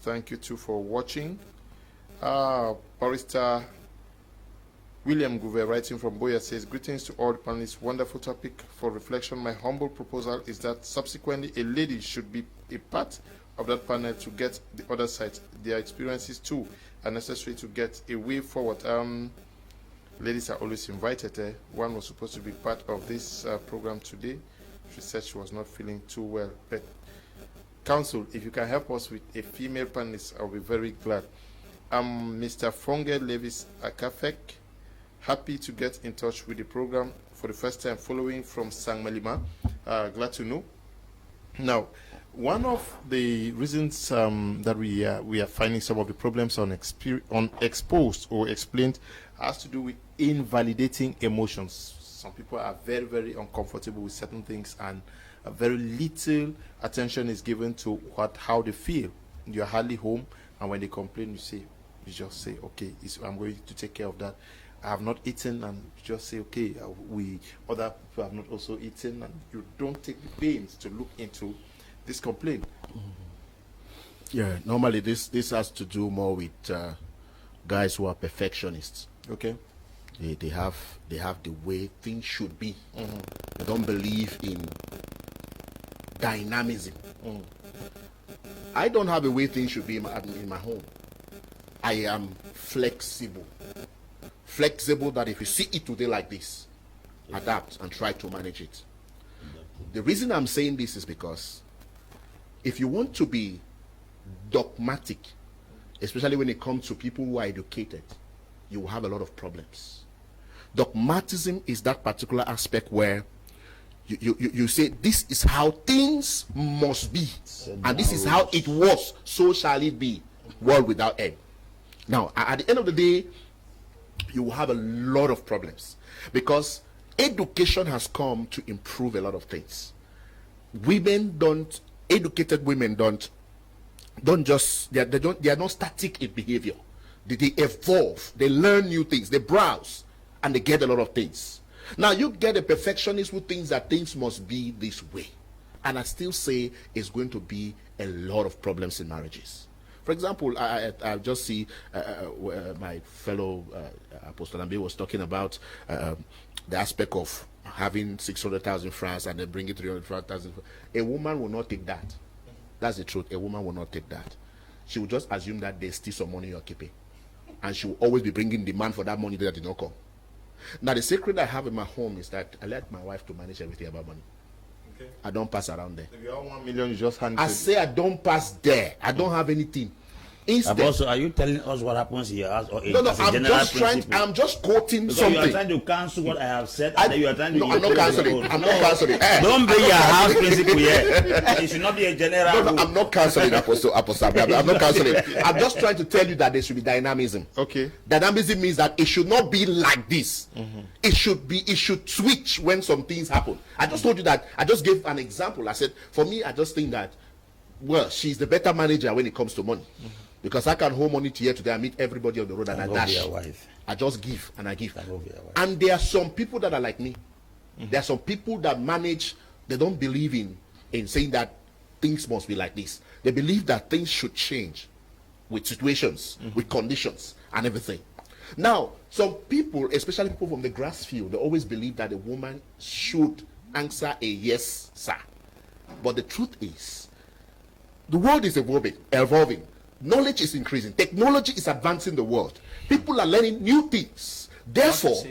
Thank you too for watching. Barrister William Gouvet writing from Boya says, greetings to all the panelists. Wonderful topic for reflection. My humble proposal is that subsequently a lady should be a part of that panel to get the other side. Their experiences too are necessary to get a way forward. Ladies are always invited. One was supposed to be part of this program today. She said she was not feeling too well. But Council, if you can help us with a female panelist, I'll be very glad. Mr. Fonge Levis Akafek. Happy to get in touch with the program for the first time, following from Sang Malima. Glad to know. Now, one of the reasons that we are finding some of the problems unexposed or explained has to do with invalidating emotions. Some people are very, very uncomfortable with certain things, and very little attention is given to how they feel. You're hardly home, and when they complain, you just say, okay, I'm going to take care of that. I have not eaten, and you just say, okay, other people have not also eaten, and you don't take the pains to look into this complaint. Yeah, normally this has to do more with guys who are perfectionists. Okay. They have the way things should be. They don't believe in dynamism. I don't have a way things should be in my home. I am flexible. Flexible that if you see it today like this, adapt and try to manage it. The reason I'm saying this is because if you want to be dogmatic, especially when it comes to people who are educated, you will have a lot of problems. Dogmatism is that particular aspect where you say this is how things must be, and this is how it was, so shall it be, world without end. Now, at the end of the day, you will have a lot of problems because education has come to improve a lot of things. Educated women don't just, they are not static in behavior. They evolve, they learn new things, they browse, and they get a lot of things. Now you get a perfectionist who thinks that things must be this way, and I still say it's going to be a lot of problems in marriages. For example, I just see my fellow Apostle Ambe was talking about the aspect of having 600,000 francs and then bringing 300,000. A woman will not take that. That's the truth. A woman will not take that. She will just assume that there's still some money you're keeping, and she will always be bringing demand for that money that did not come. Now, the secret I have in my home is that I let my wife to manage everything about money. Okay. I don't pass around there. If you have 1 million, you just hand it. I say I don't pass there. I don't have anything. Instead, also, are you telling us what happens here as or no, I'm just quoting because something. You are trying to cancel what I have said, and then you are trying to. No, I'm not canceling. I'm not canceling. Don't bring your house principle here. It should not be a general. No, I'm not canceling, Apostle. I'm not canceling. I'm just trying to tell you that there should be dynamism. Okay. Dynamism means that it should not be like this. It should switch when some things happen. I just told you that. I just gave an example. I said, for me, I just think that, well, she's the better manager when it comes to money. Because I can hold money to here today, I meet everybody on the road and I dash. I just give and I give. And there are some people that are like me. There are some people that manage, they don't believe in saying that things must be like this. They believe that things should change with situations, with conditions and everything. Now, some people, especially people from the grass field, they always believe that a woman should answer a yes, sir. But the truth is, the world is evolving. Knowledge is increasing. Technology is advancing the world. People are learning new things. Therefore,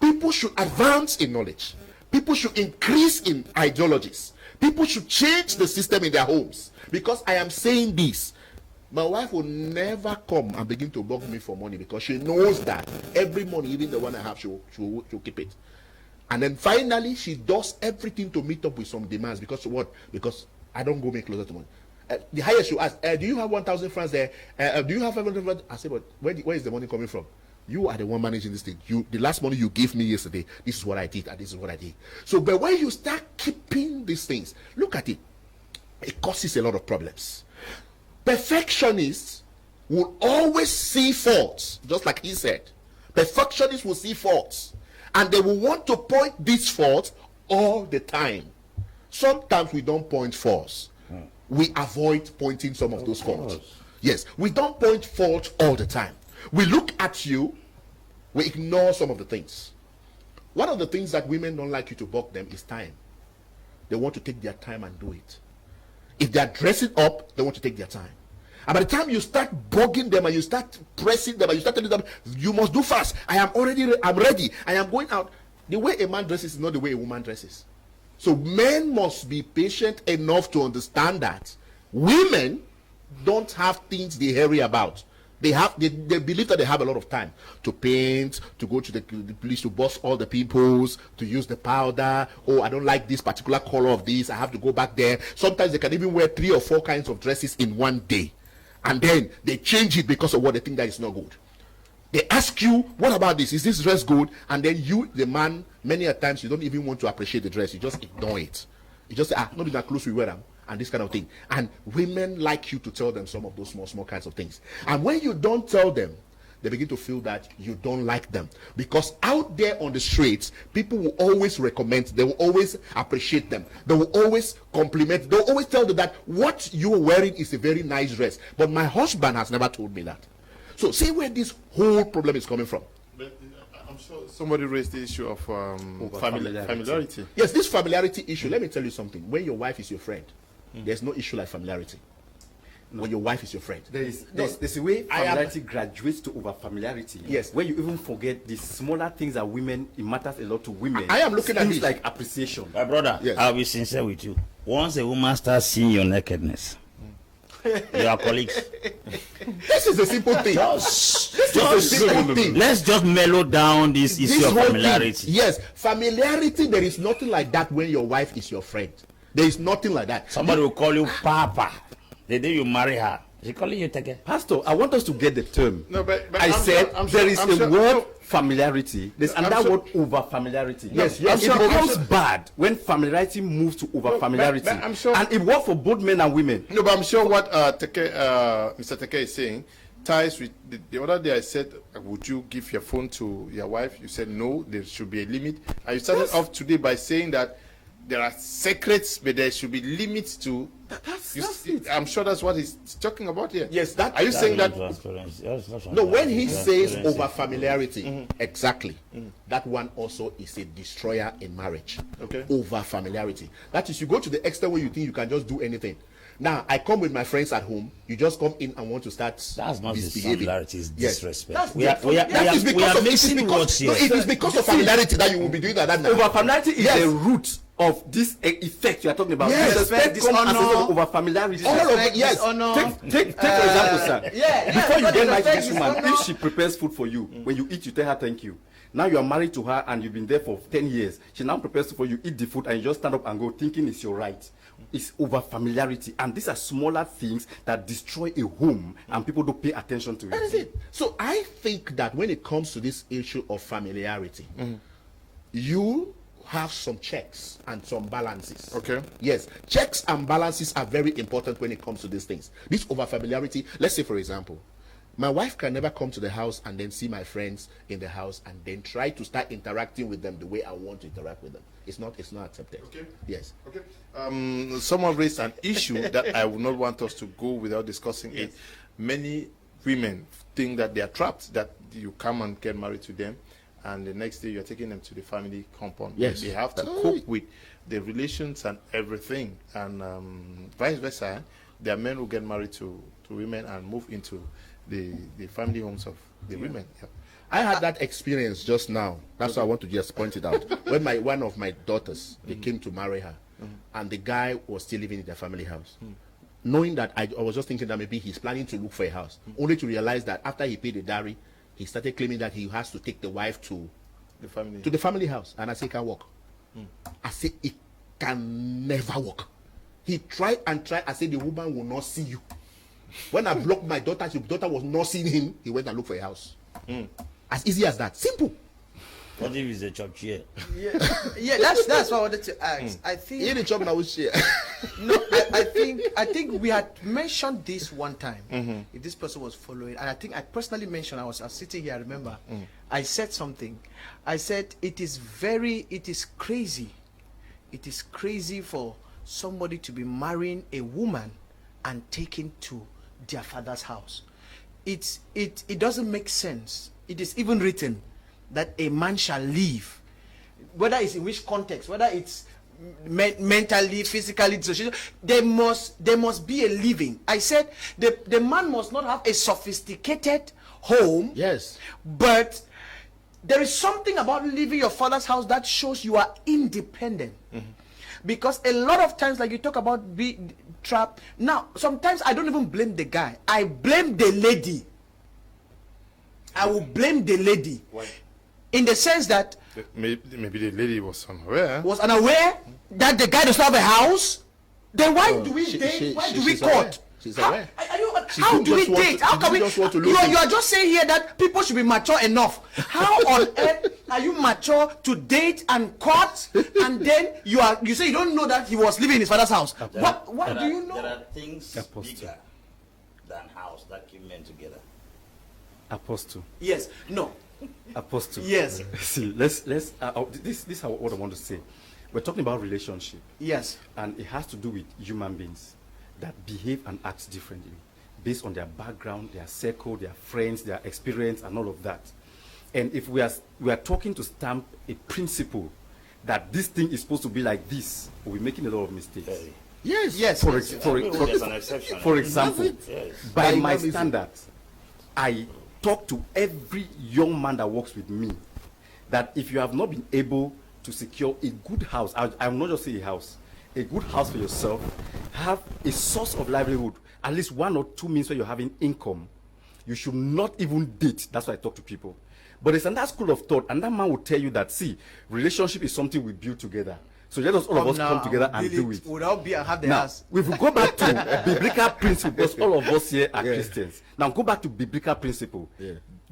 people should advance in knowledge. People should increase in ideologies. People should change the system in their homes. Because I am saying this, my wife will never come and begin to beg me for money, because she knows that every money, even the one I have, she'll keep it. And then finally, she does everything to meet up with some demands. Because what? Because I don't go make closer to money. The highest you ask, do you have 1,000 francs there? Do you have 500 francs? I say, but where is the money coming from? You are the one managing this thing. The last money you gave me yesterday, this is what I did, and this is what I did. So, but when you start keeping these things, look at it. It causes a lot of problems. Perfectionists will always see faults, just like he said. Perfectionists will see faults, and they will want to point these faults all the time. Sometimes we don't point faults. We avoid pointing some of those faults. Yes, we don't point faults all the time. We look at you, we ignore some of the things. One of the things that women don't like you to bug them is time. They want to take their time and do it. If they are dressing up, they want to take their time. And by the time you start bugging them and you start pressing them and you start telling them, you must do fast. I'm ready. I am going out. The way a man dresses is not the way a woman dresses. So men must be patient enough to understand that women don't have things they hurry about. They believe that they have a lot of time to paint, to go to the police, to bust all the pimples, to use the powder. Oh, I don't like this particular color of this. I have to go back there. Sometimes they can even wear 3 or 4 kinds of dresses in one day. And then they change it because of what they think that is not good. They ask you, what about this? Is this dress good? And then you, the man, many a times you don't even want to appreciate the dress. You just ignore it. You just say, not that close we wear them. And this kind of thing. And women like you to tell them some of those small kinds of things. And when you don't tell them, they begin to feel that you don't like them. Because out there on the streets, people will always recommend, they will always appreciate them. They will always compliment, they will always tell them that what you are wearing is a very nice dress. But my husband has never told me that. So see where this whole problem is coming from. But I'm sure somebody raised the issue of familiarity. Yes, this familiarity issue, let me tell you something. When your wife is your friend, there's no issue like familiarity. No. When your wife is your friend, there's a way familiarity graduates to over familiarity. Yes, where you even forget the smaller things that women, it matters a lot to women. I am looking at this like appreciation. My brother, yes. I'll be sincere with you. Once a woman starts seeing your nakedness, you are colleagues. This is a simple thing. Let's just mellow down this issue of familiarity. Yes, familiarity. There is nothing like that when your wife is your friend. There is nothing like that. Somebody will call you Papa. The day you marry her, she calling you Teke. Pastor, I want us to get the term. No, but I said there is a word familiarity. There's another word over familiarity. Yes, and it becomes bad when familiarity moves to over familiarity. And it works for both men and women. No, but I'm sure what Mr. Teke is saying ties with the other day I said, would you give your phone to your wife? You said no, there should be a limit. And you started off today by saying that there are secrets, but there should be limits to. That's it. I'm sure that's what he's talking about here. Yes, are you saying that? No, when he says over familiarity, exactly. That one also is a destroyer in marriage. Okay. Over familiarity. That is, you go to the extent where you think you can just do anything. Now, I come with my friends at home. You just come in and want to start That's not misbehaving. Familiarity, it's Yes. disrespect. We are mixing words here. No, it is because of familiarity that you will be doing that now. Over familiarity is the root of this effect you are talking about. Yes. Disrespect comes as a result of over familiarity. Yes. Take for example, sir. Before you get married to this woman, dishonor. if she prepares food for you, when you eat, you tell her thank you. Now you are married to her and you've been there for 10 years. She now prepares food for you, eat the food, and you just stand up and go thinking it's your right. It's over familiarity, and these are smaller things that destroy a home, and people don't pay attention to it. That is it. So I think that when it comes to this issue of familiarity, you have some checks and some balances. Okay. Yes, checks and balances are very important when it comes to these things. This over familiarity, let's say for example, my wife can never come to the house and then see my friends in the house and then try to start interacting with them the way I want to interact with them. It's not accepted. Okay. Yes. Okay. Someone raised an issue that I would not want us to go without discussing it. Many women think that they are trapped, that you come and get married to them, and the next day you're taking them to the family compound. Yes. They have to cope with the relations and everything, and vice versa. There are men who get married to women and move into the family homes of the women. Yeah. I had that experience just now. That's why I want to just point it out. When one of my daughters, they came to marry her, and the guy was still living in their family house. Knowing that, I was just thinking that maybe he's planning to look for a house, only to realize that after he paid the dowry, he started claiming that he has to take the wife to the family house. And I say, it can work. I say, it can never work. He tried and tried. I said, the woman will not see you. When I blocked my daughter, the daughter was not seeing him. He went and looked for a house. As easy as that. Simple. What if it's a chop chair? Yeah, that's what I wanted to ask. I think He didn't chop now with share. no, I think we had mentioned this one time. If this person was following, and I think I personally mentioned, I was sitting here, I remember, I said something. I said it is crazy. It is crazy for somebody to be marrying a woman and taking to their father's house. It doesn't make sense. It is even written that a man shall leave, whether it's in which context, whether it's mentally, physically, socially, there must be a living. I said the man must not have a sophisticated home. Yes. But there is something about leaving your father's house that shows you are independent. Because a lot of times, like you talk about being trapped. Now, sometimes I don't even blame the guy. I blame the lady. I will blame the lady. Why? In the sense that Maybe the lady was unaware. That the guy does not have a house. Then why do we date? Why do we court? She's aware. How do we date? How can we? You are just saying here that people should be mature enough. How on earth are you mature to date and court, and then you say you don't know that he was living in his father's house? What do you know? There are things bigger than house that keep men together. Apostle. Yes. No. Apostle. Yes. See, this is what I want to say. We're talking about relationship. Yes. And it has to do with human beings that behave and act differently based on their background, their circle, their friends, their experience, and all of that. And if we are talking to stamp a principle that this thing is supposed to be like this, we're making a lot of mistakes. Yes. There's an exception. For example, Yes. by my standards, I talk to every young man that works with me that if you have not been able to secure a good house, I will not just say a house, a good house for yourself, have a source of livelihood, at least 1 or 2 means where you're having income, you should not even date. That's why I talk to people. But there's another school of thought, and that man will tell you that, see, relationship is something we build together. So let us all of us come together and do it. Without being have the Now, house. if we go back to biblical principle, because all of us here are Christians. Now go back to biblical principle.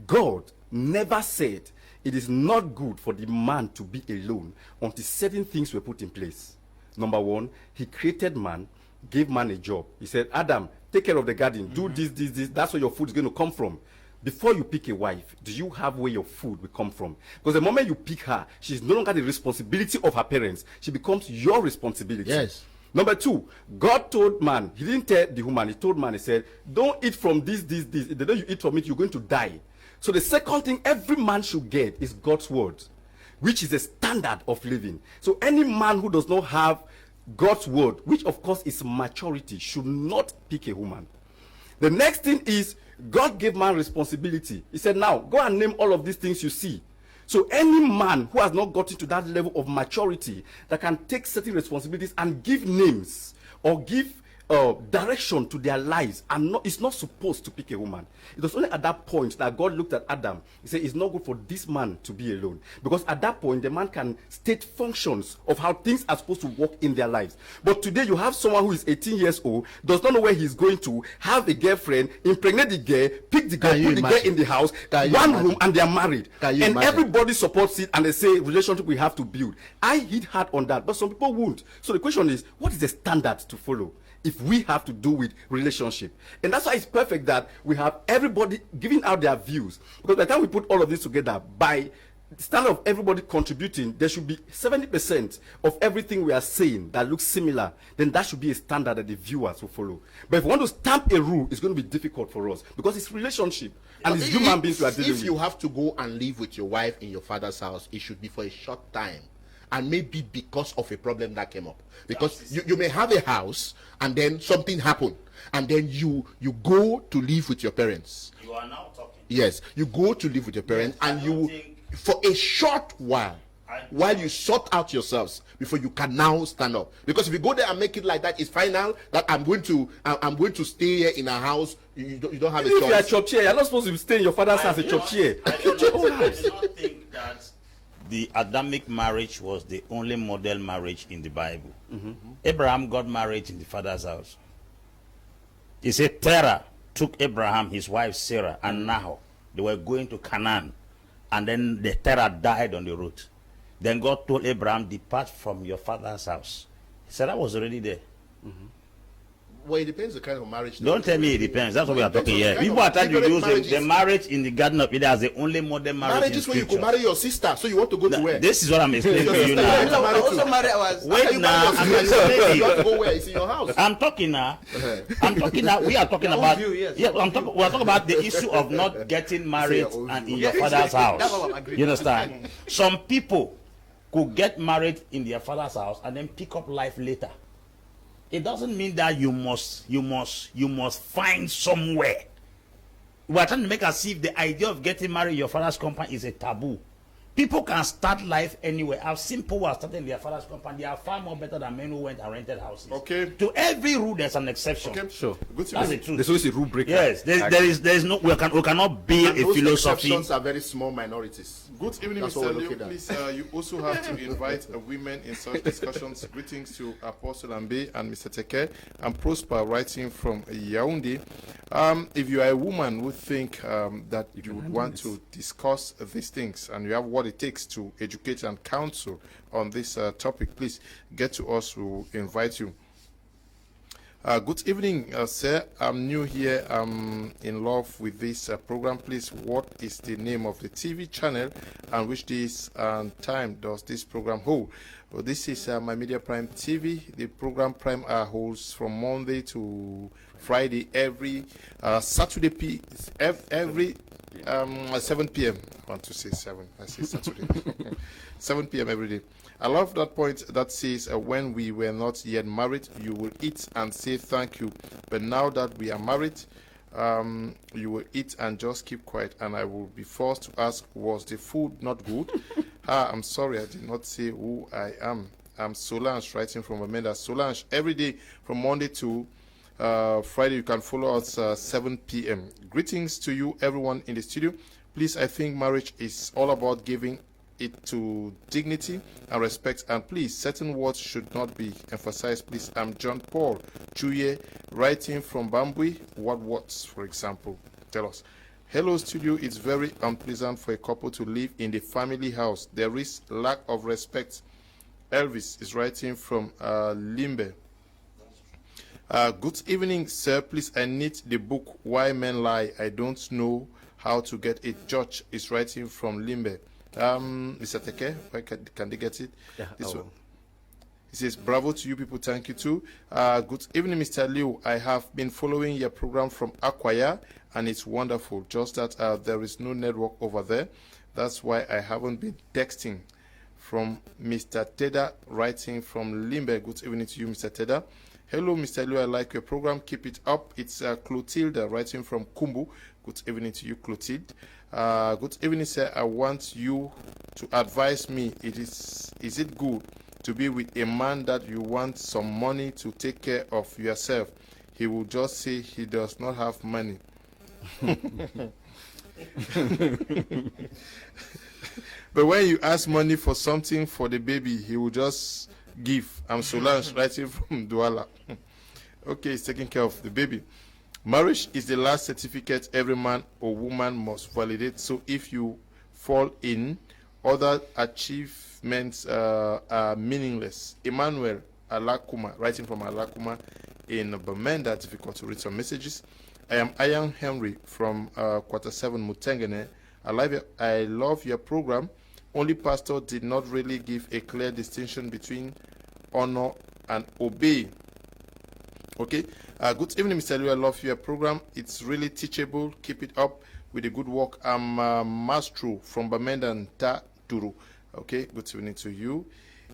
God never said it is not good for the man to be alone until certain things were put in place. Number one, he created man, gave man a job. He said, Adam, take care of the garden, do this. That's where your food is going to come from. Before you pick a wife, do you have where your food will come from? Because the moment you pick her, she's no longer the responsibility of her parents. She becomes your responsibility. Yes. Number two, God told man, he didn't tell the woman, he told man, he said, don't eat from this. The day you eat from it, you're going to die. So the second thing every man should get is God's word, which is a standard of living. So any man who does not have God's word, which of course is maturity, should not pick a woman. The next thing is, God gave man responsibility. He said, now, go and name all of these things you see. So any man who has not gotten to that level of maturity that can take certain responsibilities and give names or give direction to their lives and is not supposed to pick a woman. It was only at that point that God looked at Adam. He said, it's not good for this man to be alone. Because at that point, the man can state functions of how things are supposed to work in their lives. But today, you have someone who is 18 years old, does not know where he's going to, have a girlfriend, impregnate the girl, pick the girl, put the girl in the house, one room, and they are married. And everybody supports it, and they say, relationship we have to build. I hit hard on that, but some people won't. So the question is, what is the standard to follow if we have to do with relationship? And that's why it's perfect that we have everybody giving out their views. Because by the time we put all of this together, by instead of everybody contributing, there should be 70% of everything we are saying that looks similar. Then that should be a standard that the viewers will follow. But if we want to stamp a rule, it's going to be difficult for us because it's relationship and it's human beings we are dealing with. If you have to go and live with your wife in your father's house, it should be for a short time. And maybe because of a problem that came up. Because you may have a house and then something happened. And then you go to live with your parents. You are now talking. Yes, you go to live with your parents and you, for a short while you sort out yourselves before you can now stand up. Because if you go there and make it like that, it's final that I'm going to stay here in a house. You don't have a choice. If you are a chop chair, you're not supposed to stay in your father's house as a chop chair. I do not think that the Adamic marriage was the only model marriage in the Bible. Abraham got married in the father's house. He said Terah took Abraham, his wife Sarah, and Nahor. They were going to Canaan. And then the Terah died on the road. Then God told Abraham, depart from your father's house. Sarah was already there. Well, it depends the kind of marriage. Don't tell me it depends. That's what we are talking here. People are trying to use the marriage in the Garden of Eden as the only modern marriage. Marriage is where you could marry your sister, so you want to go to where? This is what I'm explaining to you now. Also marry ours. Wait now, I'm You explaining. have to go where? It's in your house. I'm talking now. I'm talking now. We are talking about. Yeah, we are talking about the issue of not getting married and in your father's house. You understand? Some people could get married in their father's house and then pick up life later. It doesn't mean that you must find somewhere. We are trying to make us if the idea of getting married in your father's compound is a taboo. People can start life anywhere. I've seen people who are starting their father's compound. They are far more better than men who went and rented houses. Okay. To every rule, there's an exception. Okay, Sure. Good to That's know. the truth. There's always a rule breaker. Yes, there is no. We cannot build And a those philosophy. exceptions are very small minorities. Good evening, That's what Mr. we're Leo. looking at. Please, you also have to invite women in such discussions. Greetings to Apostle Ambe and Mr. Teke and Prosper, writing from Yaoundé. If you are a woman who think that you would want to discuss these things and you have what it takes to educate and counsel on this topic, please get to us. We'll invite you. Good evening, sir. I'm new here. I'm in love with this program. Please, what is the name of the TV channel and which days and time does this program hold? Well, this is My Media Prime TV. The program Prime holds from Monday to Friday every Saturday every 7 p.m. I want to say 7. I say Saturday. 7 p.m. every day. I love that point that says when we were not yet married, you will eat and say thank you. But now that we are married, you will eat and just keep quiet. And I will be forced to ask, was the food not good? I'm sorry, I did not say who I am. I'm Solange, writing from Amanda. Solange, every day from Monday to Friday, you can follow us 7 p.m. Greetings to you, everyone in the studio. Please, I think marriage is all about giving it to dignity and respect, and please, certain words should not be emphasized. Please, I'm John Paul Chuye, writing from Bambui. What words, for example? Tell us. Hello, studio. It's very unpleasant for a couple to live in the family house. There is lack of respect. Elvis is writing from Limbe. Good evening, sir. Please, I need the book Why Men Lie. I don't know how to get it. George is writing from Limbe. Mr. Teke, why can they get it? Yeah, this one. He says, bravo to you people, thank you too. Good evening, Mr. Liu. I have been following your program from Akwaya, and it's wonderful. Just that there is no network over there. That's why I haven't been texting. From Mr. Teda, writing from Limbe. Good evening to you, Mr. Teda. Hello, Mr. Liu, I like your program. Keep it up. It's Clotilde, writing from Kumbu. Good evening to you, Clotilde. Good evening, sir. I want you to advise me. Is it good to be with a man that you want some money to take care of yourself? He will just say he does not have money. But when you ask money for something for the baby, he will just give. I'm Solange, writing from Douala. Okay, he's taking care of the baby. Marriage is the last certificate every man or woman must validate. So if you fall in, other achievements are meaningless. Emmanuel Alakuma, writing from Alakuma in Bamenda, difficult to read some messages. I am Ian Henry from Quarter 7 Mutengene. I love your program. only pastor did not really give a clear distinction between honor and obey. Okay. Good evening, Mr. Liu. I love your program. It's really teachable. Keep it up with the good work. I'm Mastro from Bamenda and Turu. Okay. Good evening to you.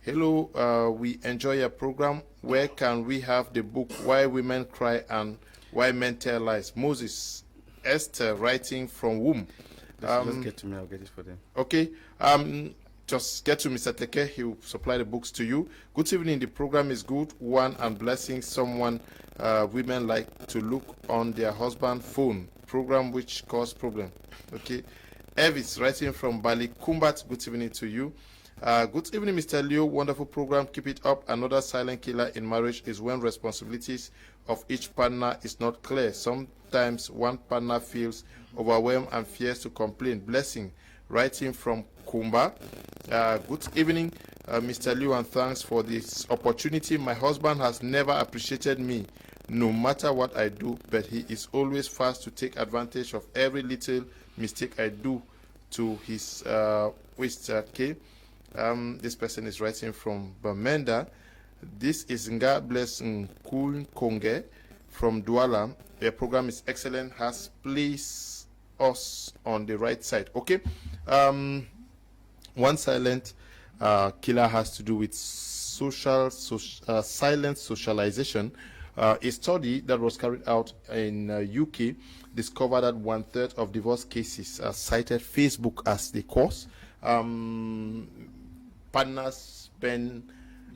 Hello. We enjoy your program. Where can we have the book Why Women Cry and Why Men Tell Lies? Moses Esther writing from womb. Let's get to me. I'll get it for them. Okay. Just get to Mr. Teke. He will supply the books to you. Good evening. The program is good. One and blessing. Someone women like to look on their husband phone program which cause problem. Okay. Evis writing from Bali Kumbat. Good evening to you. Good evening, Mr. Leo. Wonderful program. Keep it up. Another silent killer in marriage is when responsibilities of each partner is not clear. Sometimes one partner feels overwhelmed and fears to complain. Blessing writing from Kumba. Good evening, Mr. Liu, and thanks for this opportunity. My husband has never appreciated me, no matter what I do, but he is always fast to take advantage of every little mistake I do to his waist. Okay. This person is writing from Bamenda. This is Nga Bless Nkul Konge from Douala. Their program is excellent, has placed us on the right side. Okay. One silent killer has to do with silent socialization. A study that was carried out in UK discovered that 1/3 of divorce cases cited Facebook as the cause. Partners spend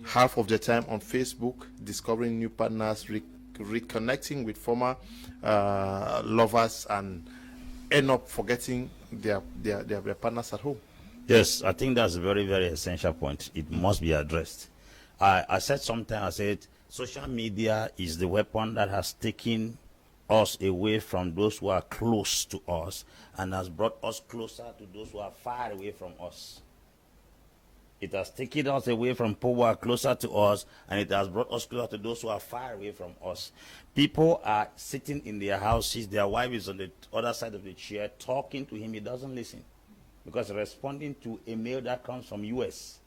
half of their time on Facebook discovering new partners, reconnecting with former lovers, and end up forgetting their partners at home. Yes, I think that's a very, very essential point. It must be addressed. I said I said social media is the weapon that has taken us away from those who are close to us and has brought us closer to those who are far away from us. It has taken us away from people who are closer to us, and it has brought us closer to those who are far away from us. People are sitting in their houses, their wife is on the other side of the chair, talking to him, he doesn't listen. Because responding to a mail that comes from US,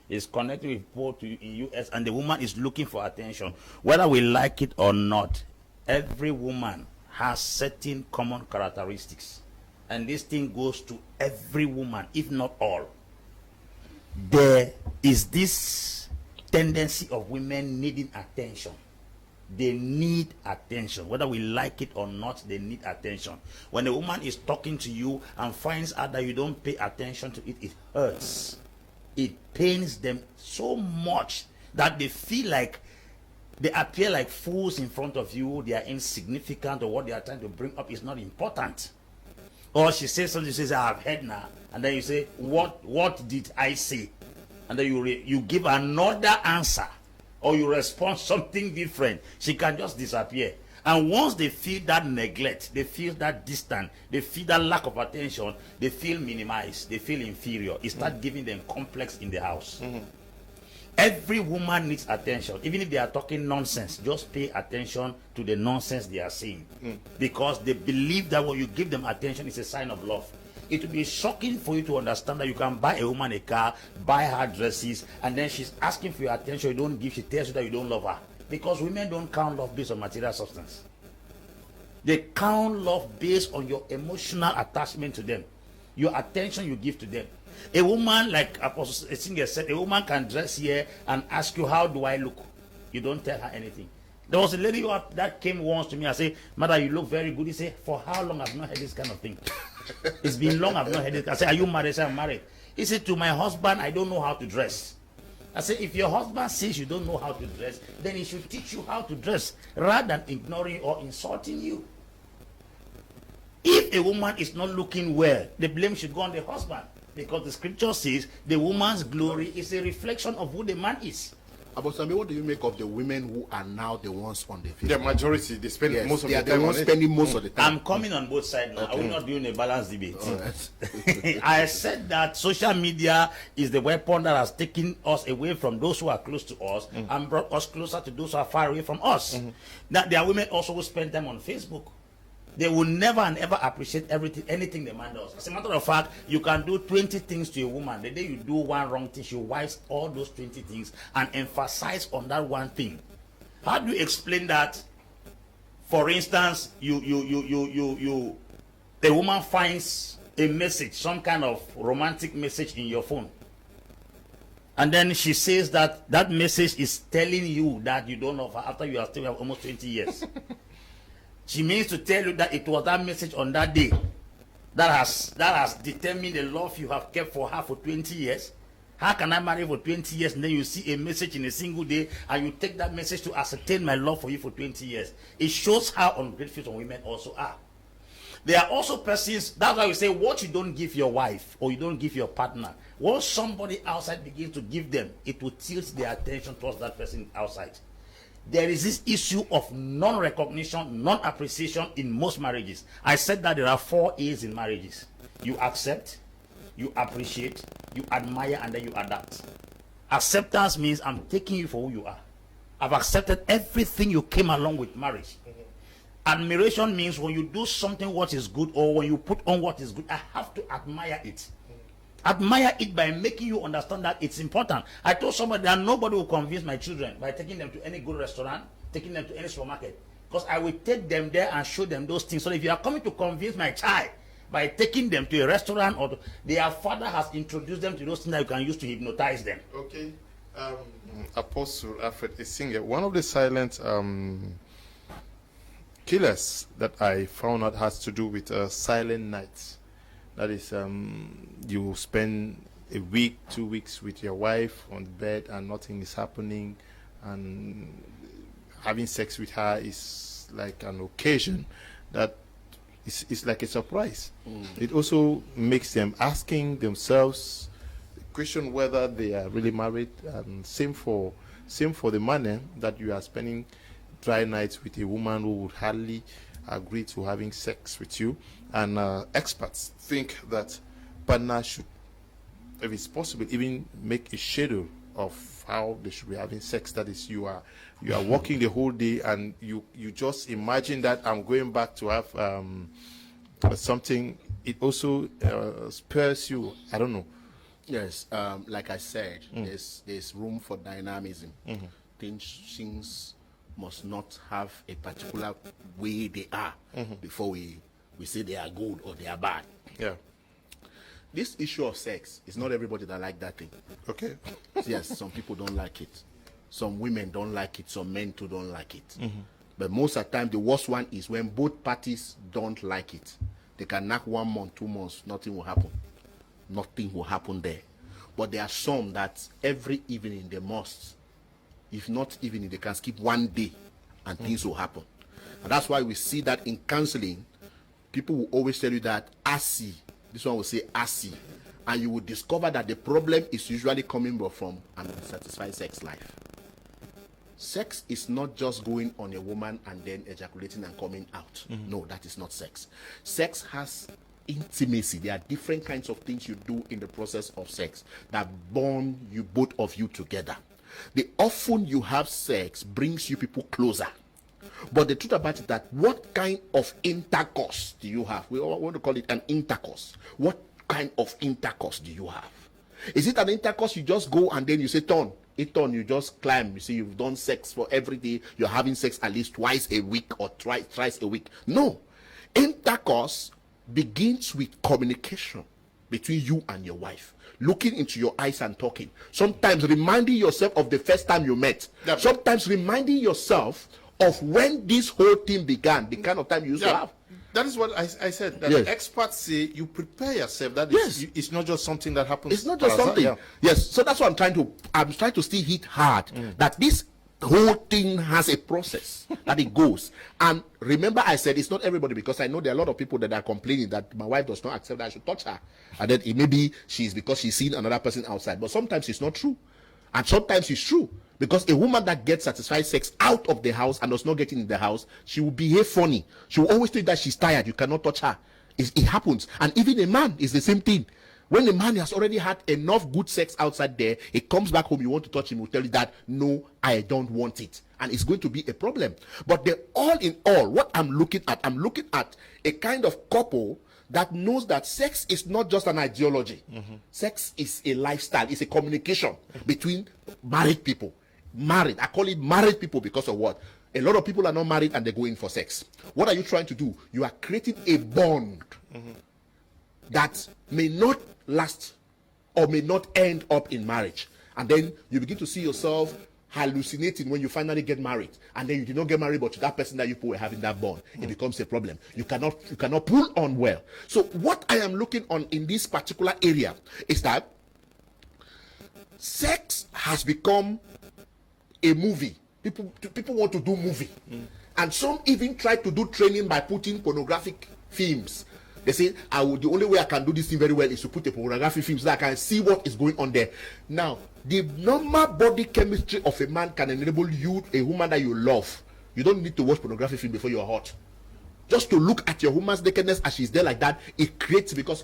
is connecting with people in US, and the woman is looking for attention. Whether we like it or not, every woman has certain common characteristics. And this thing goes to every woman, if not all. There is this tendency of women needing attention. They need attention. Whether we like it or not, they need attention. When a woman is talking to you and finds out that you don't pay attention to it, it hurts. It pains them so much that they feel like they appear like fools in front of you. They are insignificant, or what they are trying to bring up is not important. Or she says something, she says, I have heard now. And then you say, what did I say? And then you give another answer, or you respond something different. She can just disappear. And once they feel that neglect, they feel that distance, they feel that lack of attention, they feel minimized, they feel inferior. It starts giving them complex in the house. Every woman needs attention. Even if they are talking nonsense, just pay attention to the nonsense they are saying. Because they believe that when you give them attention, it's a sign of love. It will be shocking for you to understand that you can buy a woman a car, buy her dresses, and then she's asking for your attention, you don't give, she tells you that you don't love her. Because women don't count love based on material substance. They count love based on your emotional attachment to them, your attention you give to them. A woman, like Apostle Essingie said, a woman can dress here and ask you, how do I look? You don't tell her anything. There was a lady that came once to me and said, Mother, you look very good. He said, for how long I've not heard this kind of thing? It's been long I've not heard it. I said, are you married? I said, I'm married. He said, to my husband, I don't know how to dress. I said, if your husband says you don't know how to dress, then he should teach you how to dress rather than ignoring or insulting you. If a woman is not looking well, the blame should go on the husband, because the scripture says the woman's glory is a reflection of who the man is. Abosami, what do you make of the women who are now the ones on the Facebook? The majority, they spend most of the time. They are spending most of the time. I'm coming on both sides now. Okay. We're not doing a balanced debate. Right. I said that social media is the weapon that has taken us away from those who are close to us and brought us closer to those who are far away from us. Now, there are women also who spend time on Facebook. They will never and ever appreciate anything the man does. As a matter of fact, you can do 20 things to a woman. The day you do one wrong thing, she wipes all those 20 things and emphasize on that one thing. How do you explain that? For instance, the woman finds a message, some kind of romantic message in your phone. And then she says that that message is telling you that you don't love her after you are still have almost 20 years. She means to tell you that it was that message on that day that has determined the love you have kept for her for 20 years. How can I marry for 20 years and then you see a message in a single day and you take that message to ascertain my love for you for 20 years? It shows how ungrateful some women also are. There are also persons, that's why we say what you don't give your wife or you don't give your partner, once somebody outside begins to give them, it will tilt their attention towards that person outside. There is this issue of non-recognition, non-appreciation in most marriages. I said that there are 4 A's in marriages. You accept, you appreciate, you admire, and then you adapt. Acceptance means I'm taking you for who you are. I've accepted everything you came along with marriage. Admiration means when you do something what is good or when you put on what is good, I have to admire it. Admire it by making you understand that it's important. I told somebody that nobody will convince my children by taking them to any good restaurant, taking them to any supermarket. Because I will take them there and show them those things. So if you are coming to convince my child by taking them to a restaurant or their father has introduced them to those things that you can use to hypnotize them. Okay. Apostle Alfred Essingie, one of the silent killers that I found out has to do with silent nights. That is, you spend a week, 2 weeks with your wife on the bed and nothing is happening, and having sex with her is like an occasion that is like a surprise. It also makes them asking themselves the question whether they are really married, and same for the man that you are spending dry nights with a woman who would hardly agree to having sex with you. And experts think that partners should, if it's possible, even make a schedule of how they should be having sex. That is, you are working the whole day and you just imagine that I'm going back to have something. It also spares you, I don't know. Yes, like I said, there's room for dynamism. Things must not have a particular way they are before we say they are good or they are bad. Yeah. This issue of sex is not everybody that like that thing. Okay. Yes, some people don't like it. Some women don't like it. Some men too don't like it. But most of the time, the worst one is when both parties don't like it. They can knock 1 month, 2 months, nothing will happen. Nothing will happen there. But there are some that every evening they must. If not evening, they can skip 1 day and things will happen. And that's why we see that in counseling, people will always tell you that ASI, this one will say ASI, and you will discover that the problem is usually coming from an unsatisfied sex life. Sex is not just going on a woman and then ejaculating and coming out. No, that is not sex. Sex has intimacy. There are different kinds of things you do in the process of sex that bond you, both of you, together. The often you have sex brings you people closer. But the truth about it that what kind of intercourse do you have? We want to call it an intercourse. What kind of intercourse do you have? Is it an intercourse you just go and then you say turn? You just climb. You see, you've done sex for every day. You're having sex at least twice a week or thrice a week. No. Intercourse begins with communication between you and your wife. Looking into your eyes and talking. Sometimes reminding yourself of the first time you met. Yeah. Sometimes reminding yourself of when this whole thing began, the kind of time you used to have. That is what I said. That Yes. the experts say you prepare yourself. That Yes. is, it's not just something that happens. It's not just by something. yourself. Yes. So that's what I'm trying to still hit hard. That this whole thing has a process that it goes. And remember, I said it's not everybody, because I know there are a lot of people that are complaining that my wife does not accept that I should touch her, and then it maybe she's because she's seen another person outside. But sometimes it's not true, and sometimes it's true, because a woman that gets satisfied sex out of the house and does not get in the house, she will behave funny. She will always think that she's tired. You cannot touch her. It happens. And even a man is the same thing. When a man has already had enough good sex outside there, he comes back home, you want to touch him, he'll tell you that, no, I don't want it. And it's going to be a problem. But all in all, what I'm looking at a kind of couple that knows that sex is not just an ideology. Sex is a lifestyle. It's a communication between married people. Married. I call it married people because of what? A lot of people are not married and they go in for sex. What are you trying to do? You are creating a bond that may not last or may not end up in marriage. And then you begin to see yourself hallucinating when you finally get married, and then you did not get married, but to that person that you were having that bond, it becomes a problem. You cannot pull on well. So what I am looking on in this particular area is that sex has become a movie. People want to do movie, and some even try to do training by putting pornographic films. They say, the only way I can do this thing very well is to put a pornography film so that I can see what is going on there. Now, the normal body chemistry of a man can enable you, a woman that you love. You don't need to watch pornography film before you're hot. Just to look at your woman's nakedness as she's there like that, it creates, because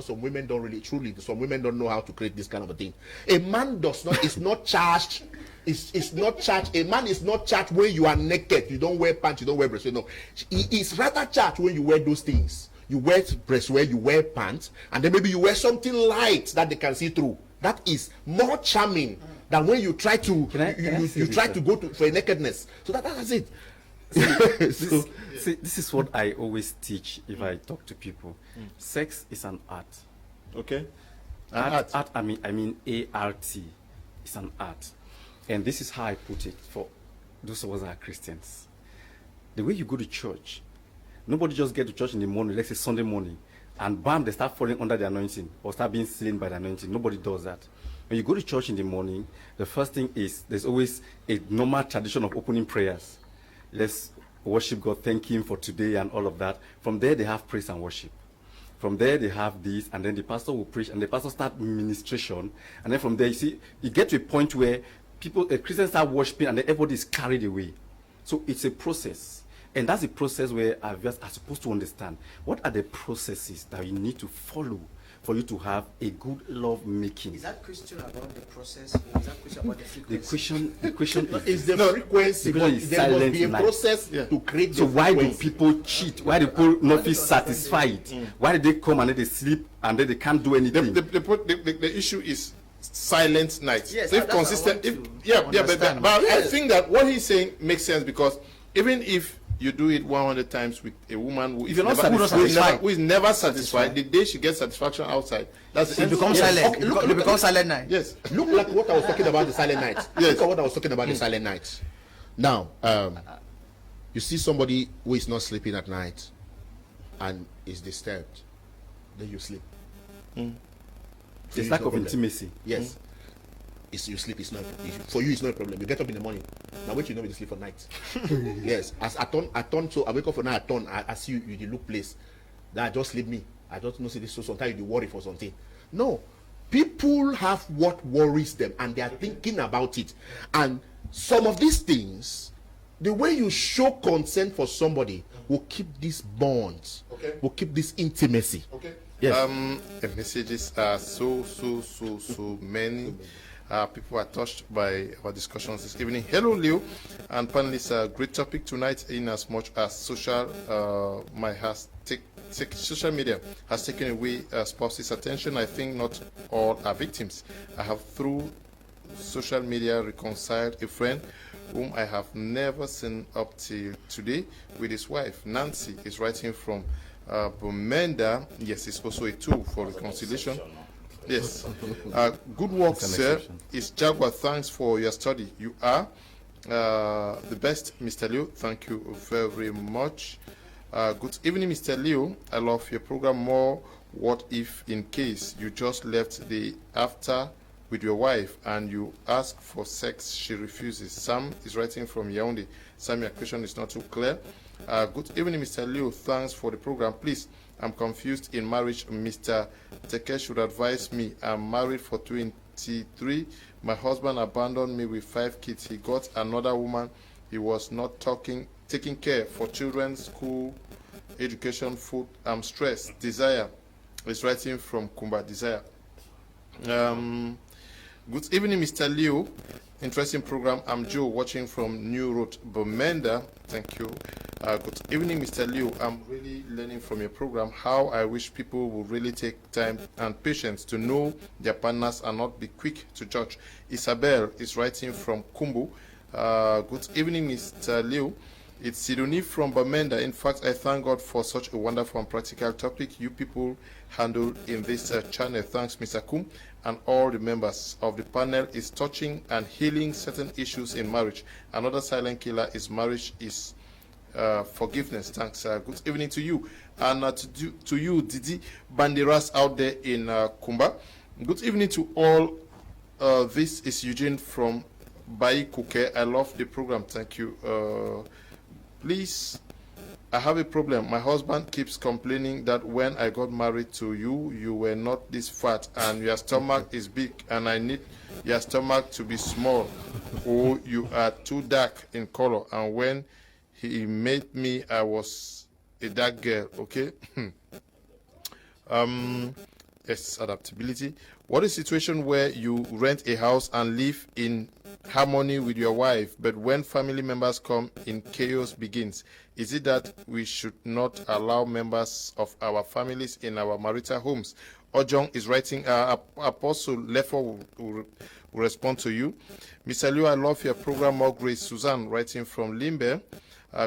some women don't really, truly, some women don't know how to create this kind of a thing. A man is not charged. It's not charged. A man is not charged when you are naked. You don't wear pants, you don't wear breastwear. No. He is rather charged when you wear those things. You wear breastwear, you wear pants, and then maybe you wear something light that they can see through. That is more charming than when you try to go for a nakedness. So that's it. This is what I always teach if I talk to people. Sex is an art. Okay. Art. I mean A-R-T. It's an art. And this is how I put it for those of us that are Christians. The way you go to church, nobody just get to church in the morning, let's say Sunday morning, and bam, they start falling under the anointing or start being slain by the anointing. Nobody does that. When you go to church in the morning, the first thing is there's always a normal tradition of opening prayers. Let's worship God, thank Him for today and all of that. From there, they have praise and worship. From there, they have this, and then the pastor will preach, and the pastor start ministration. And then from there, you see, you get to a point where Christians start worshiping, and then everybody is carried away. So it's a process. And that's a process where I are supposed to understand what are the processes that you need to follow for you to have a good love making. Is that question about the process, or is that question about the frequency? The question is the frequency. There must be a process to create. So why do people cheat? Why do people not feel satisfied? Why do they come and then they sleep and then they can't do anything? The issue is silent night. Yes, so if consistent, but I think that what he's saying makes sense, because even if you do it 100 times with a woman who is never satisfied, the day she gets satisfaction outside, that's it becomes silent. It becomes silent night. Yes. Look like what I was talking about, the silent night. Yes. Look at what I was talking about, the silent night. Now, you see somebody who is not sleeping at night and is disturbed, then you sleep. It's lack of intimacy. Yes. You sleep, it's not for you, it's not a problem. You get up in the morning. Now wait, you know you sleep for night. Yes. As I turn, so I wake up for night, I see you look place. That just leave me. I don't know see this, so sometimes you worry for something. No. People have what worries them and they are thinking about it. And some of these things, the way you show consent for somebody will keep these bonds, will keep this intimacy. Okay. Yes. The messages are so many. People are touched by our discussions this evening. Hello, Leo, and panelists. Great topic tonight. In as much as social media has taken away spouse's attention, I think not all are victims. I have through social media reconciled a friend whom I have never seen up till today with his wife. Nancy is writing from Bumenda. Yes, it's also a tool for reconciliation. Yes. Good work, sir. It's Jaguar. Thanks for your study. You are the best, Mr. Leo. Thank you very much. Good evening, Mr. Leo. I love your program more. What if, in case you just left the after with your wife and you ask for sex, she refuses? Sam is writing from Yaoundé. Sam, your question is not too clear. Good evening, Mr. Leo. Thanks for the program. Please, I'm confused in marriage. Mr. Teke should advise me. I'm married for 23. My husband abandoned me with 5 kids. He got another woman. He was not taking care for children, school, education, food. I'm stressed. Desire. is writing from Kumba Desire. Good evening, Mr. Leo. Interesting program. I'm Joe, watching from New Road, Bomenda. Thank you. Good evening, Mr. Leo. I'm really learning from your program how I wish people would really take time and patience to know their partners and not be quick to judge. Isabel is writing from Kumbu. Good evening, Mr. Leo. It's Sidonie from Bamenda. In fact, I thank God for such a wonderful and practical topic you people handle in this channel. Thanks, Mr. Kum, and all the members of the panel is touching and healing certain issues in marriage. Another silent killer is marriage is forgiveness. Thanks. Good evening to you. And to you, Didi Banderas out there in Kumba. Good evening to all. This is Eugene from Bai Kuke. I love the program. Thank you. Please, I have a problem. My husband keeps complaining that when I got married to you, you were not this fat and your stomach is big and I need your stomach to be small. Or you are too dark in color. And when he made me, I was a dark girl, okay? Yes, adaptability. What is a situation where you rent a house and live in harmony with your wife, but when family members come in, chaos begins? Is it that we should not allow members of our families in our marital homes? Ojong is writing, Apostle Lefor will respond to you. Mr. Leo, I love your program, more grace. Suzanne writing from Limbe.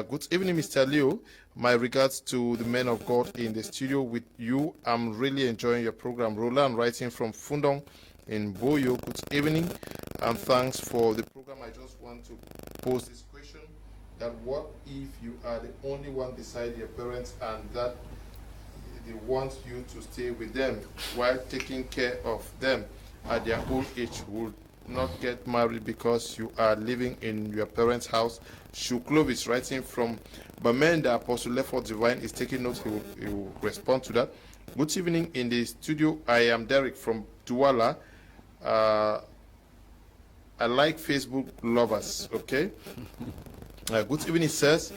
Good evening, Mr. Leo. My regards to the men of God in the studio with you. I'm really enjoying your program. Roland writing from Fundong in Boyo. Good evening and thanks for the program. I just want to pose this question, that what if you are the only one beside your parents and that they want you to stay with them while taking care of them at their old age? Would not get married because you are living in your parents' house? Shuklovis writing from Bamenda. Apostle Lefor Divine is taking notes. He will respond to that. Good evening in the studio. I am Derek from Douala. I like Facebook lovers, okay? Good evening, sirs.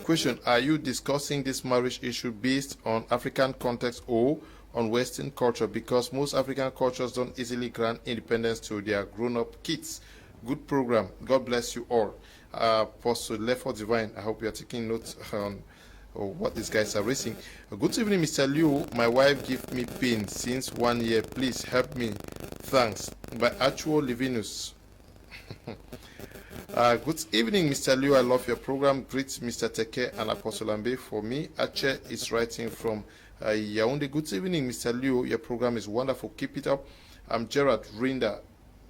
Question, are you discussing this marriage issue based on African context or on Western culture? Because most African cultures don't easily grant independence to their grown-up kids. Good program. God bless you all. Apostle Lefor Divine, I hope you are taking notes on what these guys are raising. Good evening, Mr. Liu. My wife gives me pain since 1 year. Please help me. Thanks. By Actual Livinus. Good evening, Mr. Liu. I love your program. Greet Mr. Teke and Apostle Ambe for me. Ache is writing from Yaoundé. Good evening, Mr. Liu. Your program is wonderful. Keep it up. I'm Gerard Rinda,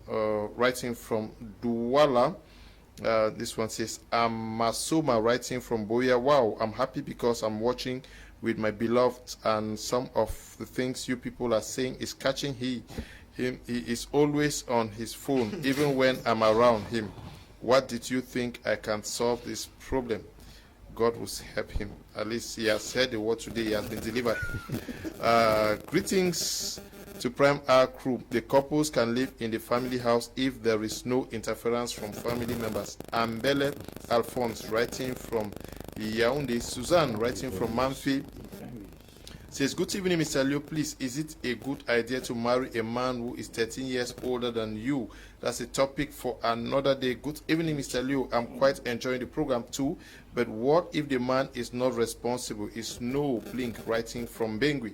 writing from Douala. This one says, I'm Masoma, writing from Boya. Wow, I'm happy because I'm watching with my beloved and some of the things you people are saying is catching him. He is always on his phone, even when I'm around him. What did you think I can solve this problem? God will help him. At least he has heard the word today. He has been delivered. Greetings to Prime R crew. The couples can live in the family house if there is no interference from family members. Ambele Alphonse writing from Yaoundé. Suzanne writing from Mamfi says, good evening, Mr. Leo. Please, is it a good idea to marry a man who is 13 years older than you? That's a topic for another day. Good evening, Mr. Leo. I'm quite enjoying the program too. But what if the man is not responsible? Is no blink writing from Bengui.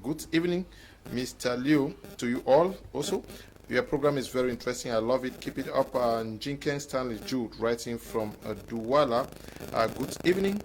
Good evening, Mr. Leo, to you all also. Your program is very interesting. I love it. Keep it up. And Jinken Stanley Jude writing from Douala. Good evening,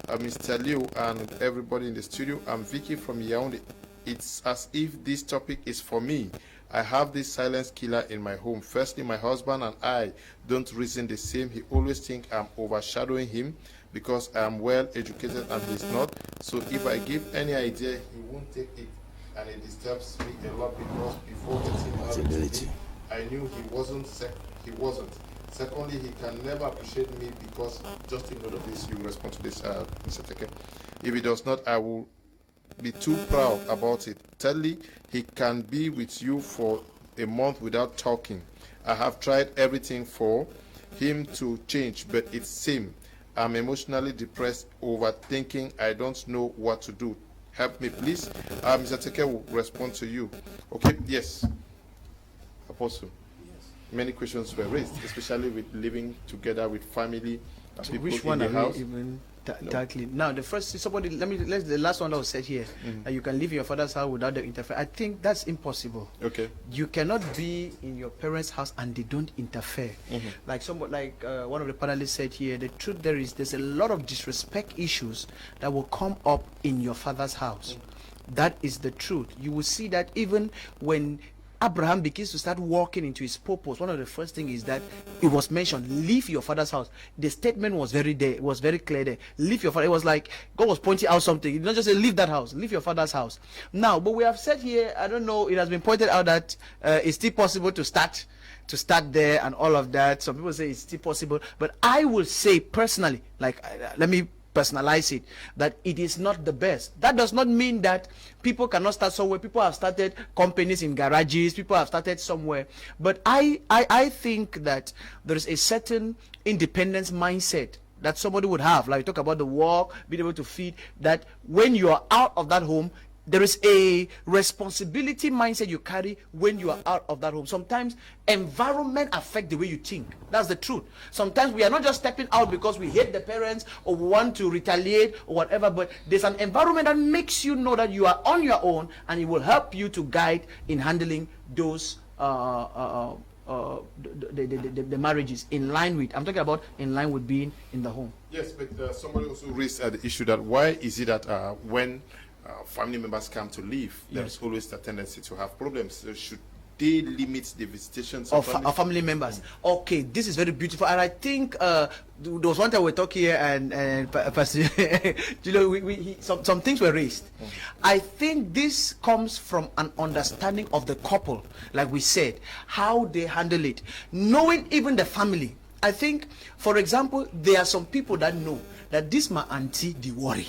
Mr. Leo and everybody in the studio. I'm Vicky from Yaoundé. It's as if this topic is for me. I have this silence killer in my home. Firstly, my husband and I don't reason the same. He always thinks I'm overshadowing him because I am well educated and he's not. So if I give any idea, he won't take it. And it disturbs me a lot because before getting married to him, I knew he wasn't. Secondly, he can never appreciate me because, just take note of this, you respond to this, Mr. Teke. If he does not, I will be too proud about it. Thirdly, he can be with you for a month without talking. I have tried everything for him to change, but it's same. I'm emotionally depressed, overthinking. I don't know what to do. help me, please. Mr. Teke will respond to you. Okay, yes. Apostle. Yes. Many questions were raised, especially with living together with family. So which one are we even tackling? Now, the first, somebody, the last one that was said here, that you can live in your father's house without the interfere. I think that's impossible. Okay. You cannot be in your parents' house and they don't interfere. Like one of the panelists said here, the truth there's a lot of disrespect issues that will come up in your father's house. That is the truth. You will see that even when Abraham begins to start walking into his purpose, one of the first things is that it was mentioned, leave your father's house. The statement was very clear there. Leave your father. It was like God was pointing out something. He did not just say leave that house, leave your father's house. Now, but we have said here, I don't know, it has been pointed out that it's still possible to start there and all of that. Some people say it's still possible, but I will say personally, like let me personalize it, that it is not the best. That does not mean that people cannot start somewhere. People have started companies in garages, people have started somewhere, but I think that there is a certain independence mindset that somebody would have, like talk about the work, being able to feed, that when you are out of that home, there is a responsibility mindset you carry when you are out of that home. Sometimes environment affect the way you think. That's the truth. Sometimes we are not just stepping out because we hate the parents or we want to retaliate or whatever, but there's an environment that makes you know that you are on your own, and it will help you to guide in handling those the marriages in line with, I'm talking about in line with being in the home. Yes, but somebody also raised the issue that why is it that when family members come to live, there's always a tendency to have problems. So should they limit the visitations of family members? Okay, this is very beautiful, and I think there was one time we talked here, and Pastor, some things were raised. I think this comes from an understanding of the couple, like we said, how they handle it, knowing even the family. I think, for example, there are some people that know that this my auntie the worry.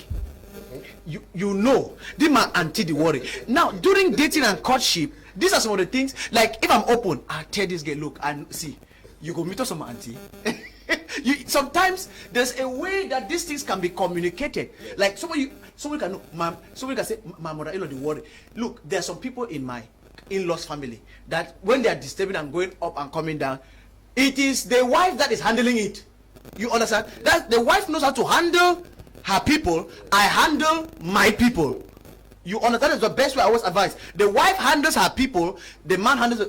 You know, this my auntie the worry. Now, during dating and courtship, these are some of the things. Like, if I'm open, I tell this girl, look, and see, you go meet us some auntie. Sometimes there's a way that these things can be communicated. Like somebody can know, somebody can say, my mother-in-law the worry. Look, there are some people in my in-laws family that when they are disturbing and going up and coming down, it is the wife that is handling it. You understand? That the wife knows how to handle her people. I handle my people. You understand? That's the best way I always advise. The wife handles her people, the man handles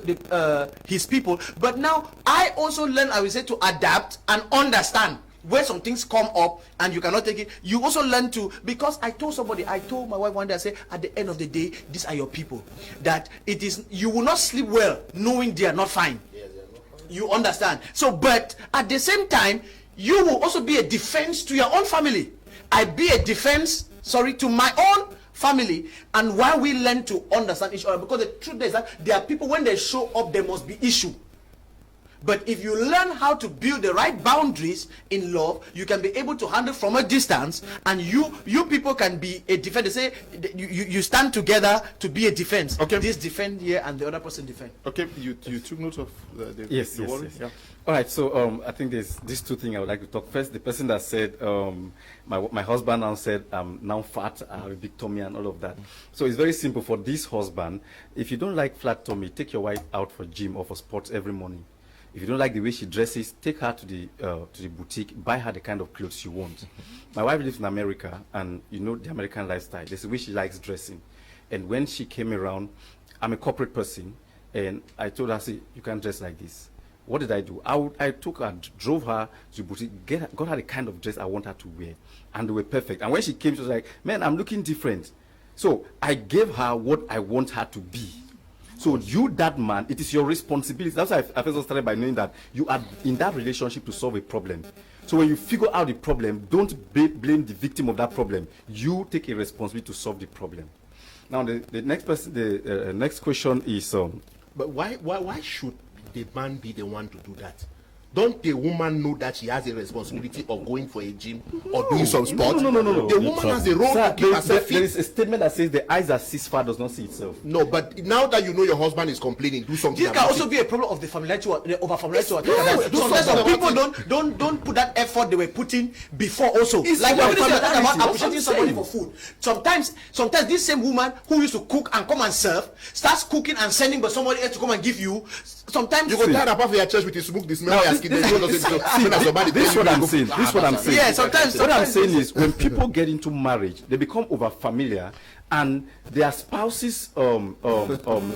his people. But now I also learn, I will say, to adapt and understand when some things come up and you cannot take it. You also learn to, because I told my wife one day, I said, at the end of the day, these are your people. That it is, you will not sleep well knowing they are not fine. Yes, they are not fine. You understand? So, but at the same time, you will also be a defense to your own family. I be a defense, to my own family. And while we learn to understand each other, because the truth is that there are people, when they show up, there must be issue. But if you learn how to build the right boundaries in love, you can be able to handle from a distance, and you people can be a defense. They say you stand together to be a defense. Okay. This defend here and the other person defend. Okay, you took note of the yes. Yeah. All right, so I think there's these two things I would like to talk. First, the person that said, my husband now said, I'm now fat, I have a big tummy and all of that. So it's very simple for this husband. If you don't like flat tummy, take your wife out for gym or for sports every morning. If you don't like the way she dresses, take her to the boutique, buy her the kind of clothes she wants. My wife lives in America, and you know the American lifestyle. There's the way she likes dressing. And when she came around, I'm a corporate person, and I told her, see, you can't dress like this. What did I do? I took her, drove her to the boutique, got her the kind of dress I want her to wear, and they were perfect. And when she came, she was like, man, I'm looking different. So I gave her what I want her to be. So you, that man, it is your responsibility. That's why I first started by knowing that you are in that relationship to solve a problem. So when you figure out the problem, don't blame the victim of that problem. You take a responsibility to solve the problem. Now the next person, the next question is, but why should the man be the one to do that? don't the woman know that she has a responsibility of going for a gym or doing some sport? No. The woman has a role to keep herself fit. There is a statement that says the eyes that sees far does not see itself. No, but now that you know your husband is complaining, do something. This can also be a problem of the familiarity or the over familiarity. Yes, Sometimes some people don't put that effort they were putting before also. It's like when we say familiarity, about that's appreciating what I'm somebody saying. for food. Sometimes this same woman who used to cook and come and serve starts cooking and sending but somebody else to come and give you. Sometimes you go tired apart from your church with the smoke, the smell, your skin. This is what I'm saying. This is what I'm saying. Yeah, sometimes what I'm saying is when people get into marriage, they become over familiar, and their spouse's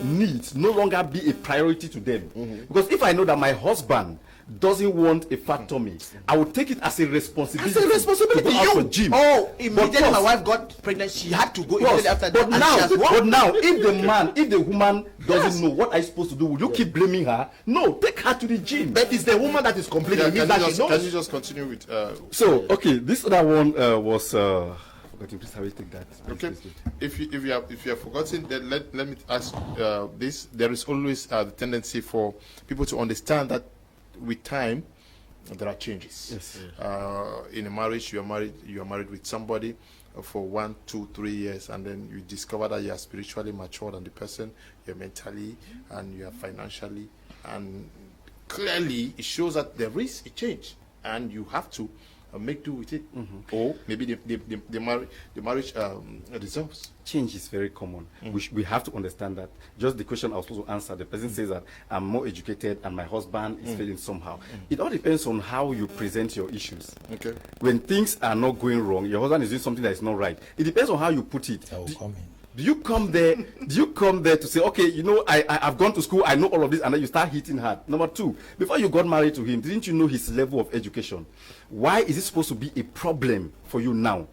needs no longer be a priority to them. Because if I know that my husband doesn't want a fat tummy, I will take it as a responsibility. As a responsibility. To go out for gym. Oh, immediately But my wife got pregnant, she had to go immediately after that. But now, if the woman doesn't know what are you supposed to do, will you keep blaming her? No, take her to the gym. But it's the woman that is complaining. Can That you just continue with? So okay, this other one was. Forgotten. Please, how you take that? Okay. If you have forgotten, then let me ask this. There is always the tendency for people to understand that with time there are changes. Yes. In a marriage, you are married with somebody for 1, 2, 3 years, and then you discover that you are spiritually mature than the person, you're mentally and you are financially, and clearly it shows that there is a change and you have to make do with it, or maybe the marriage dissolves. Change is very common. We have to understand that. Just the question I was supposed to answer, the person says that I'm more educated and my husband is failing somehow. It all depends on how you present your issues. Okay. When things are not going wrong, your husband is doing something that is not right. It depends on how you put it. Do you come there to say, okay, you know, I've gone to school, I know all of this, and then you start hitting hard? Number two, before you got married to him, didn't you know his level of education? Why is it supposed to be a problem for you now?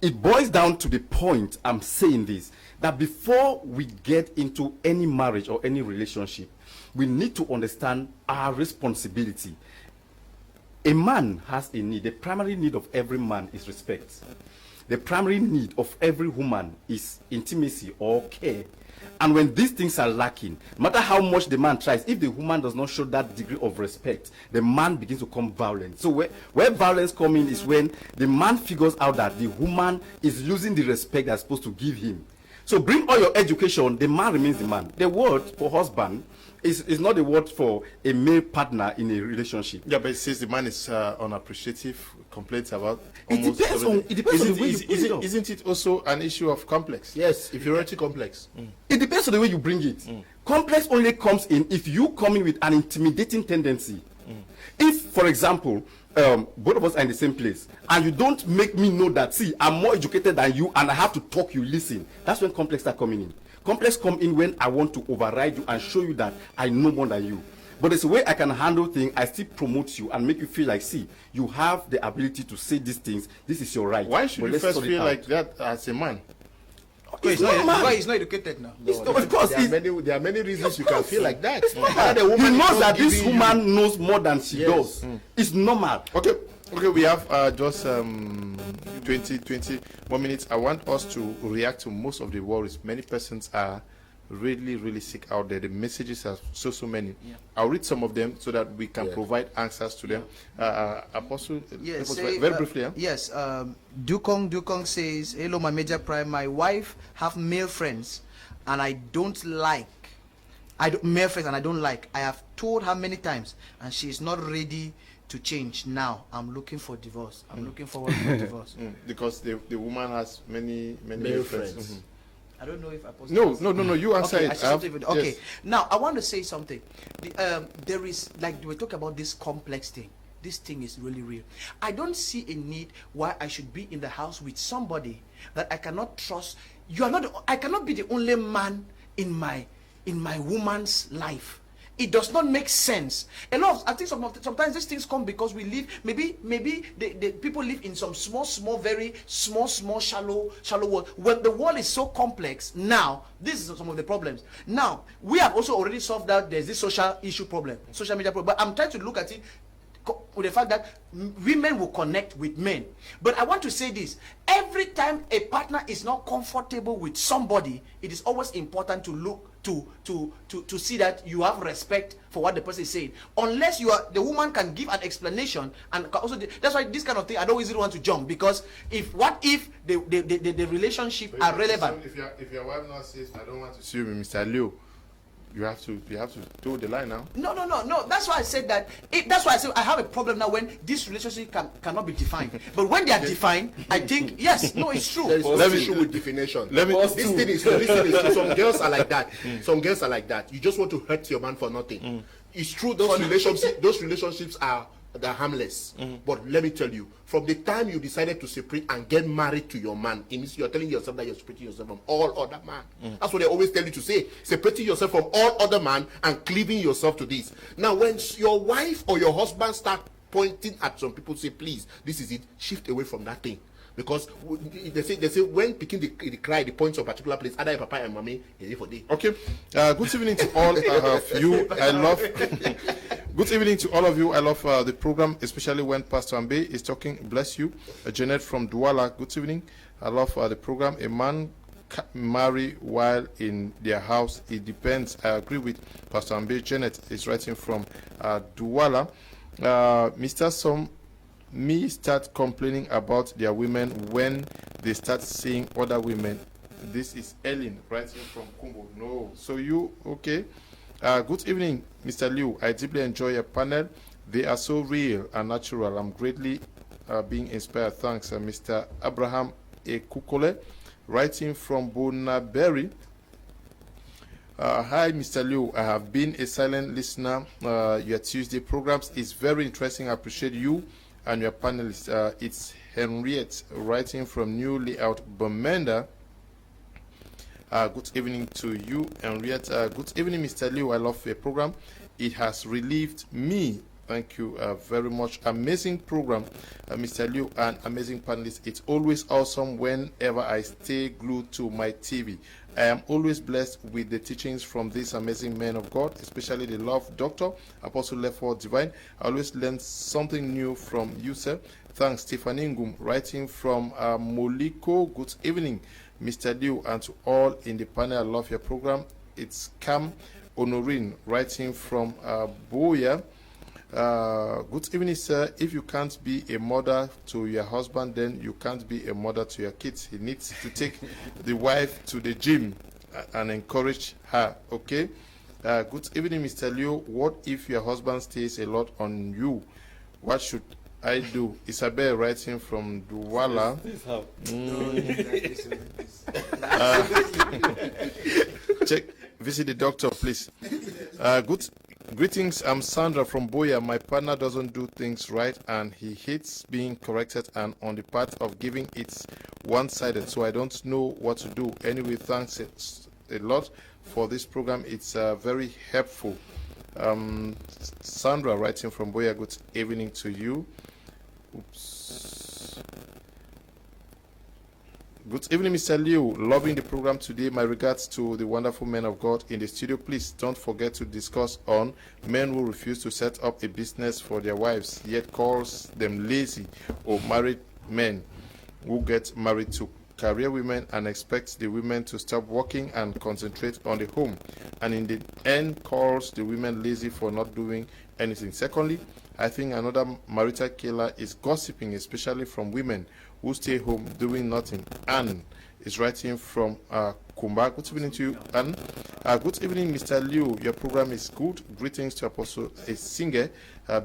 It boils down to the point I'm saying this, that before we get into any marriage or any relationship, we need to understand our responsibility. A man has a need. The primary need of every man is respect. The primary need of every woman is intimacy or care. And when these things are lacking, no matter how much the man tries, if the woman does not show that degree of respect, the man begins to become violent. So where violence comes in is when the man figures out that the woman is losing the respect that's supposed to give him. So bring all your education, the man remains the man. The word for husband is not a word for a male partner in a relationship. Yeah, but it says the man is unappreciative, complaints about It depends on the way you put it up. Isn't it also an issue of complex? Yes, inferiority complex. It depends on the way you bring it. Complex only comes in if you come in with an intimidating tendency. If, for example, both of us are in the same place, and you don't make me know that, see, I'm more educated than you, and I have to talk, you listen. That's when complex start coming in. Complex come in when I want to override you and show you that I know more than you. But there's a way I can handle things. I still promote you and make you feel like, see, you have the ability to say these things. This is your right. Why should you first feel like that as a man? Okay, he's not educated now. Of course, There are many reasons you can feel like that. He knows that this woman knows more than she does. It's normal. Okay, we have just 20 more minutes. I want us to react to most of the worries. Many persons are really sick out there. The messages are so many. I'll read some of them so that we can provide answers to them. Apostle, yes, very briefly. Yes, Dukong says, hello, my major prime. My wife have male friends, and I don't like. Male friends, and I don't like. I have told her many times, and she is not ready to change. Now I'm looking for divorce. I'm looking forward to divorce. Because the woman has many male friends. I don't know if I post. No. You answer it. Okay. Yes. Now I want to say something. There is, like we talk about this complex thing. This thing is really real. I don't see a need why I should be in the house with somebody that I cannot trust. You are not. I cannot be the only man in my woman's life. It does not make sense. I think sometimes these things come because we live. Maybe the people live in some very small, shallow world. When the world is so complex, now this is some of the problems. Now we have also already solved that. There's this social issue problem, social media problem. But I'm trying to look at it with the fact that women will connect with men. But I want to say this: every time a partner is not comfortable with somebody, it is always important to look to see that you have respect for what the person is saying. Unless the woman can give an explanation, and also that's why this kind of thing I don't easily want to jump, because what if the relationship are relevant? So if your wife now says, I don't want to sue me, Mr. Leo, you have to do the line now. No. That's why I said that. That's why I said I have a problem now when this relationship cannot be defined. But when they are defined, I think yes, no, it's true. There is no issue with definition. This thing is true. Some girls are like that. Some girls are like that. You just want to hurt your man for nothing. It's true. Those relationships are harmless. But let me tell you, from the time you decided to separate and get married to your man, it means you're telling yourself that you're separating yourself from all other men. That's what they always tell you to say: separating yourself from all other men and cleaving yourself to this. Now, when your wife or your husband start pointing at some people, say, please, this is it, shift away from that thing. Because they say when picking the cry, the points of a particular place, either papa and mommy, for day. Okay. Good evening to all of you. Good evening to all of you. I love the program, especially when Pastor Ambe is talking. Bless you. Janet from Douala. Good evening. I love the program. A man can't marry while in their house. It depends. I agree with Pastor Ambe. Janet is writing from Douala. Mr. Som. Me start complaining about their women when they start seeing other women. This is Ellen writing from Kumbo. No. So you, okay. Good evening, Mr. Liu. I deeply enjoy your panel. They are so real and natural. I'm greatly being inspired. Thanks, Mr. Abraham Ekukole, writing from Bonaberry. Hi, Mr. Liu. I have been a silent listener. Your Tuesday programs is very interesting. I appreciate you and your panelists. It's Henriette writing from New Layout, Bamenda. Good evening to you, Henriette. Good evening, Mr. Liu. I love your program. It has relieved me. Thank you very much. Amazing program, Mr. Liu, and amazing panelists. It's always awesome whenever I stay glued to my TV. I am always blessed with the teachings from these amazing men of God, especially the love doctor, Apostle Lefor Divine. I always learn something new from you, sir. Thanks, Stephanie Ngum, writing from Moliko. Good evening, Mr. Liu, and to all in the panel. I love your program. It's Cam Honorin, writing from Boya. Good evening, sir. If you can't be a mother to your husband, then you can't be a mother to your kids. He needs to take the wife to the gym and encourage her, okay? Good evening, Mr. Liu. What if your husband stays a lot on you? What should I do? Isabel writing from Douala. Check. Visit the doctor, please. Greetings, I'm Sandra from Boya. My partner doesn't do things right and he hates being corrected and on the part of giving it's one-sided, so I don't know what to do. Anyway, thanks a lot for this program. It's very helpful. Sandra writing from Boya, good evening to you. Oops. Good evening, Mr. Liu. Loving the program today. My regards to the wonderful men of God in the studio. Please don't forget to discuss on men who refuse to set up a business for their wives, yet calls them lazy, or married men who get married to career women and expect the women to stop working and concentrate on the home, and in the end calls the women lazy for not doing anything. Secondly, I think another marital killer is gossiping, especially from women who stay home doing nothing. Anne is writing from Kumba. Good evening to you, Anne. Good evening, Mr. Liu. Your program is good. Greetings to Apostle Essingie.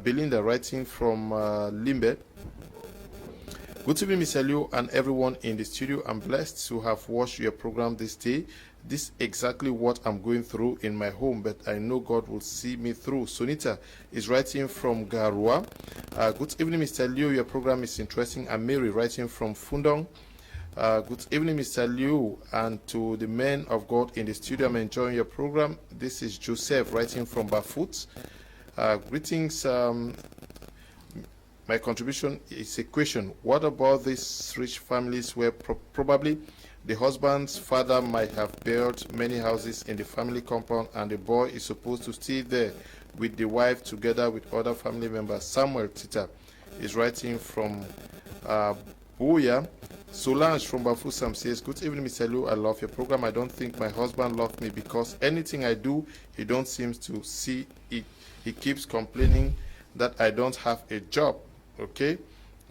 Belinda writing from Limbe. Good evening, Mr. Liu, and everyone in the studio. I'm blessed to have watched your program this day. This is exactly what I'm going through in my home, but I know God will see me through. Sunita is writing from Garua. Good evening, Mr. Liu. Your program is interesting. I'm Mary writing from Fundong. Good evening, Mr. Liu, and to the men of God in the studio. I'm enjoying your program. This is Joseph writing from Bafoot. Greetings. My contribution is a question. What about these rich families where probably the husband's father might have built many houses in the family compound and the boy is supposed to stay there with the wife together with other family members. Samuel Tita is writing from Buya. Solange from Bafusam says, good evening, Mr. Lu. I love your program. I don't think my husband loves me because anything I do, he don't seem to see it. He keeps complaining that I don't have a job. Okay?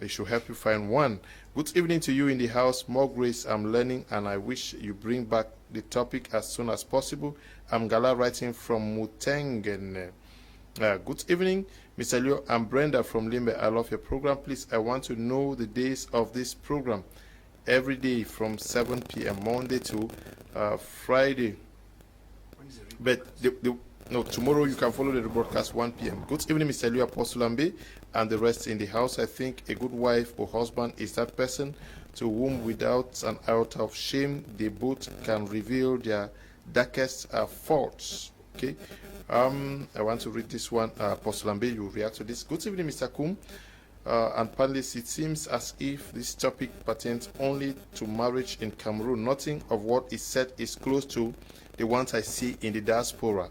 It should help you find one. Good evening to you in the house. More grace. I'm learning and I wish you bring back the topic as soon as possible. I'm Gala writing from Mutengen. Good evening, Mr. Leo. I'm Brenda from Limbe. I love your program. Please, I want to know the days of this program. Every day from 7 p.m. Monday to Friday. But no, tomorrow you can follow the broadcast 1 p.m. Good evening, Mr. Leo, Apostle Ambe, and the rest in the house. I think a good wife or husband is that person to whom without an out of shame they both can reveal their darkest faults. Okay. I want to read this one. Apostle Ambe, you react to this. Good evening, Mr. Kum. And panelists, it seems as if this topic pertains only to marriage in Cameroon. Nothing of what is said is close to the ones I see in the diaspora.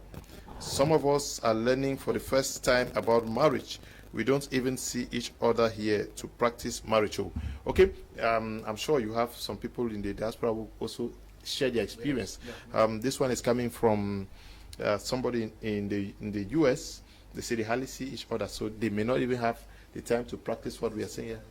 Some of us are learning for the first time about marriage. We don't even see each other here to practice marriage. Okay, I'm sure you have some people in the diaspora who also share their experience. This one is coming from somebody in the US. They say they hardly see each other, so they may not even have the time to practice what we are saying here.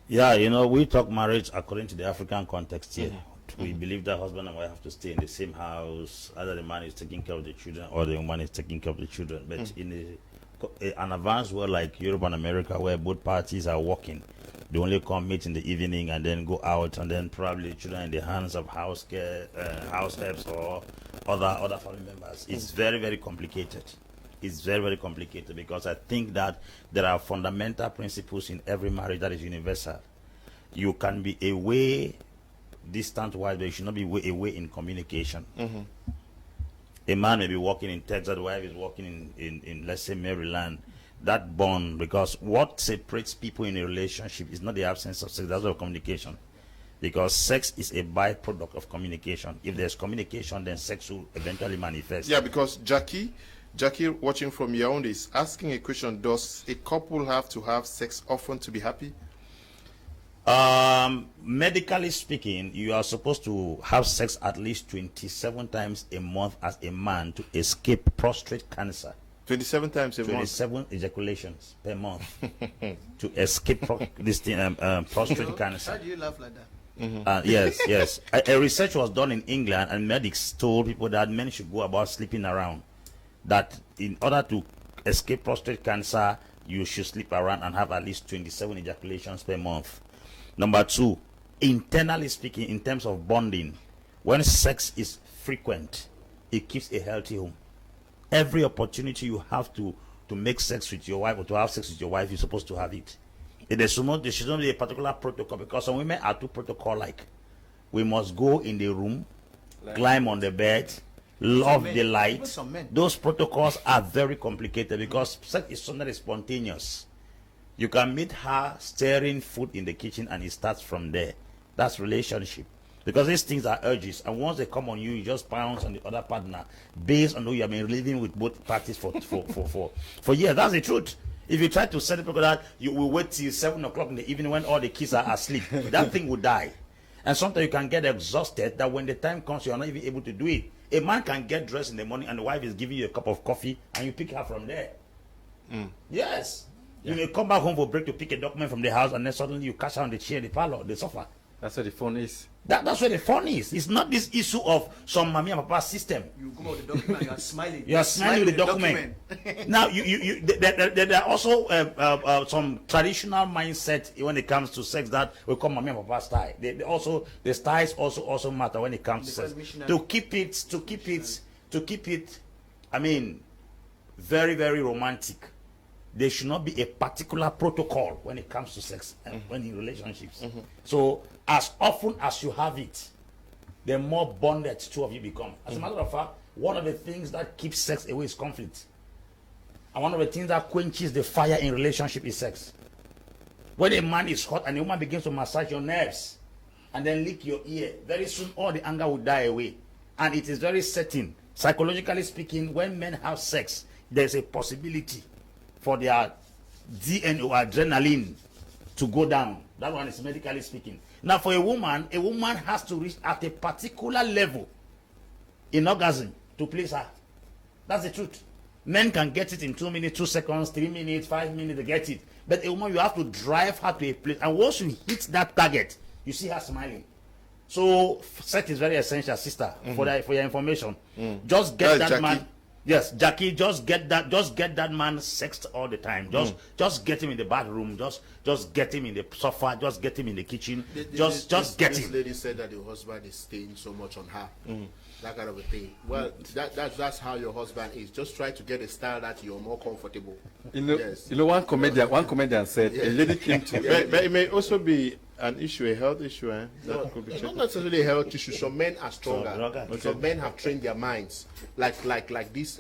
Yeah, you know, we talk marriage according to the African context here. We believe that husband and wife have to stay in the same house. Either the man is taking care of the children or the woman is taking care of the children. But in an advanced world like Europe and America, where both parties are working, they only come meet in the evening and then go out, and then probably the children in the hands of house helps or other family members. It's very, very complicated. It's very, very complicated because I think that there are fundamental principles in every marriage that is universal. You can be away distant-wise, but you should not be away in communication. A man may be working in Texas, the wife is working in let's say, Maryland. That bond, because what separates people in a relationship is not the absence of sex, that's not communication. Because sex is a byproduct of communication. If there's communication, then sex will eventually manifest. Yeah, because Jackie watching from Yaoundé is asking a question: does a couple have to have sex often to be happy? Medically speaking, you are supposed to have sex at least 27 times a month as a man to escape prostate cancer. 27 times a month? 27 ejaculations per month to escape prostate cancer. How do you laugh like that? Yes. A research was done in England, and medics told people that men should go about sleeping around. That in order to escape prostate cancer, you should sleep around and have at least 27 ejaculations per month. Number two, internally speaking, in terms of bonding, when sex is frequent, it keeps a healthy home. Every opportunity you have to make sex with your wife or to have sex with your wife, you're supposed to have it. There should not be a particular protocol, because some women are too protocol-like. We must go in the room, climb on the bed, love the light. Those protocols are very complicated because sex is something that is spontaneous. You can meet her stirring food in the kitchen and it starts from there. That's relationship. Because these things are urges, and once they come on you, you just pounce on the other partner based on who you have been living with both parties for years. That's the truth. If you try to set it up that you will wait till 7 o'clock in the evening when all the kids are asleep, that thing will die. And sometimes you can get exhausted that when the time comes, you are not even able to do it. A man can get dressed in the morning and the wife is giving you a cup of coffee and you pick her from there. Yes. You may come back home for break to pick a document from the house, and then suddenly you catch her on the chair, the parlor, the sofa. That's where the phone is. That's where the fun is. It's not this issue of some mommy and papa system. You go with the document, you are smiling. You are smiling with the document. Now, there are also some traditional mindset when it comes to sex that will call mommy and papa style. The styles also matter when it comes to sex. To keep it, I mean, very, very romantic. There should not be a particular protocol when it comes to sex and when in relationships. So as often as you have it, the more bonded two of you become. As a matter of fact, one of the things that keeps sex away is conflict. And one of the things that quenches the fire in relationship is sex. When a man is hot and a woman begins to massage your nerves and then lick your ear, very soon all the anger will die away. And it is very certain, psychologically speaking, when men have sex, there's a possibility for their DNA or adrenaline to go down. That one is medically speaking. Now, for a woman has to reach at a particular level in orgasm to please her. That's the truth. Men can get it in 2 minutes, 2 seconds, 3 minutes, 5 minutes, they get it. But a woman, you have to drive her to a place. And once you hit that target, you see her smiling. So, sex is very essential, sister, for your information. Just get that Jackie. Man. Yes, Jackie, just get that man sexed all the time. Just get him in the bathroom. Just get him in the sofa. Just get him in the kitchen. Just get him. This lady said that the husband is staying so much on her. That kind of a thing. Well, that's how your husband is. Just try to get a style that you're more comfortable. One comedian said a lady came to. But it may also be an issue, a health issue. No, it's not necessarily a health issue. Some men are stronger. Some men have trained their minds, like these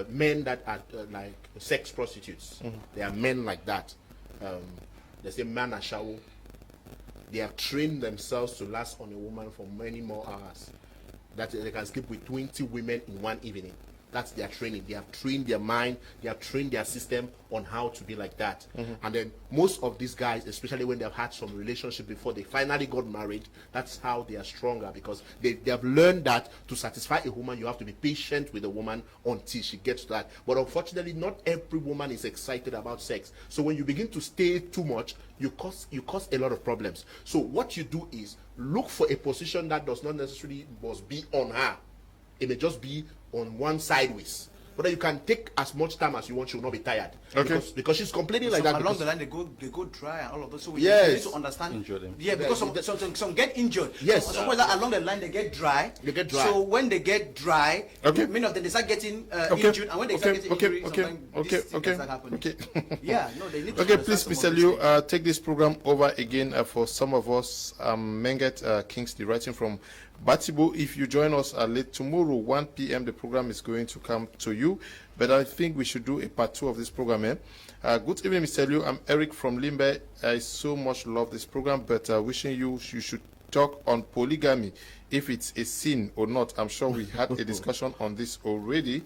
men that are like sex prostitutes. They are men like that. They say man a shower. They have trained themselves to last on a woman for many more hours. That they can sleep with 20 women in one evening. That's their training. They have trained their mind, they have trained their system on how to be like that. And then most of these guys, especially when they've had some relationship before they finally got married, that's how they are stronger, because they have learned that to satisfy a woman, you have to be patient with a woman until she gets to that. But unfortunately, not every woman is excited about sex. So when you begin to stay too much, you cause a lot of problems. So what you do is look for a position that does not necessarily must be on her. It may just be on one sideways. But you can take as much time as you want, she will not be tired. Okay. Because she's complaining like that. Along the line, they go dry and all of those. So we need to understand. Injure them. Yeah, because some get injured. Yes. Somewhere along the line, they get dry. So when they get dry, many of them, they start getting injured. And when they start getting injured, start happening. Yeah, no, they need to okay, please, Mr. Liu, take this program over again for some of us. Menget Kingsley, writing from Batibo. If you join us late tomorrow, 1 p.m., the program is going to come to you. But I think we should do a part 2 of this program. Good evening, Mr. Liu. I'm Eric from Limbe. I so much love this program, but wishing you should talk on polygamy, if it's a sin or not. I'm sure we had a discussion on this already.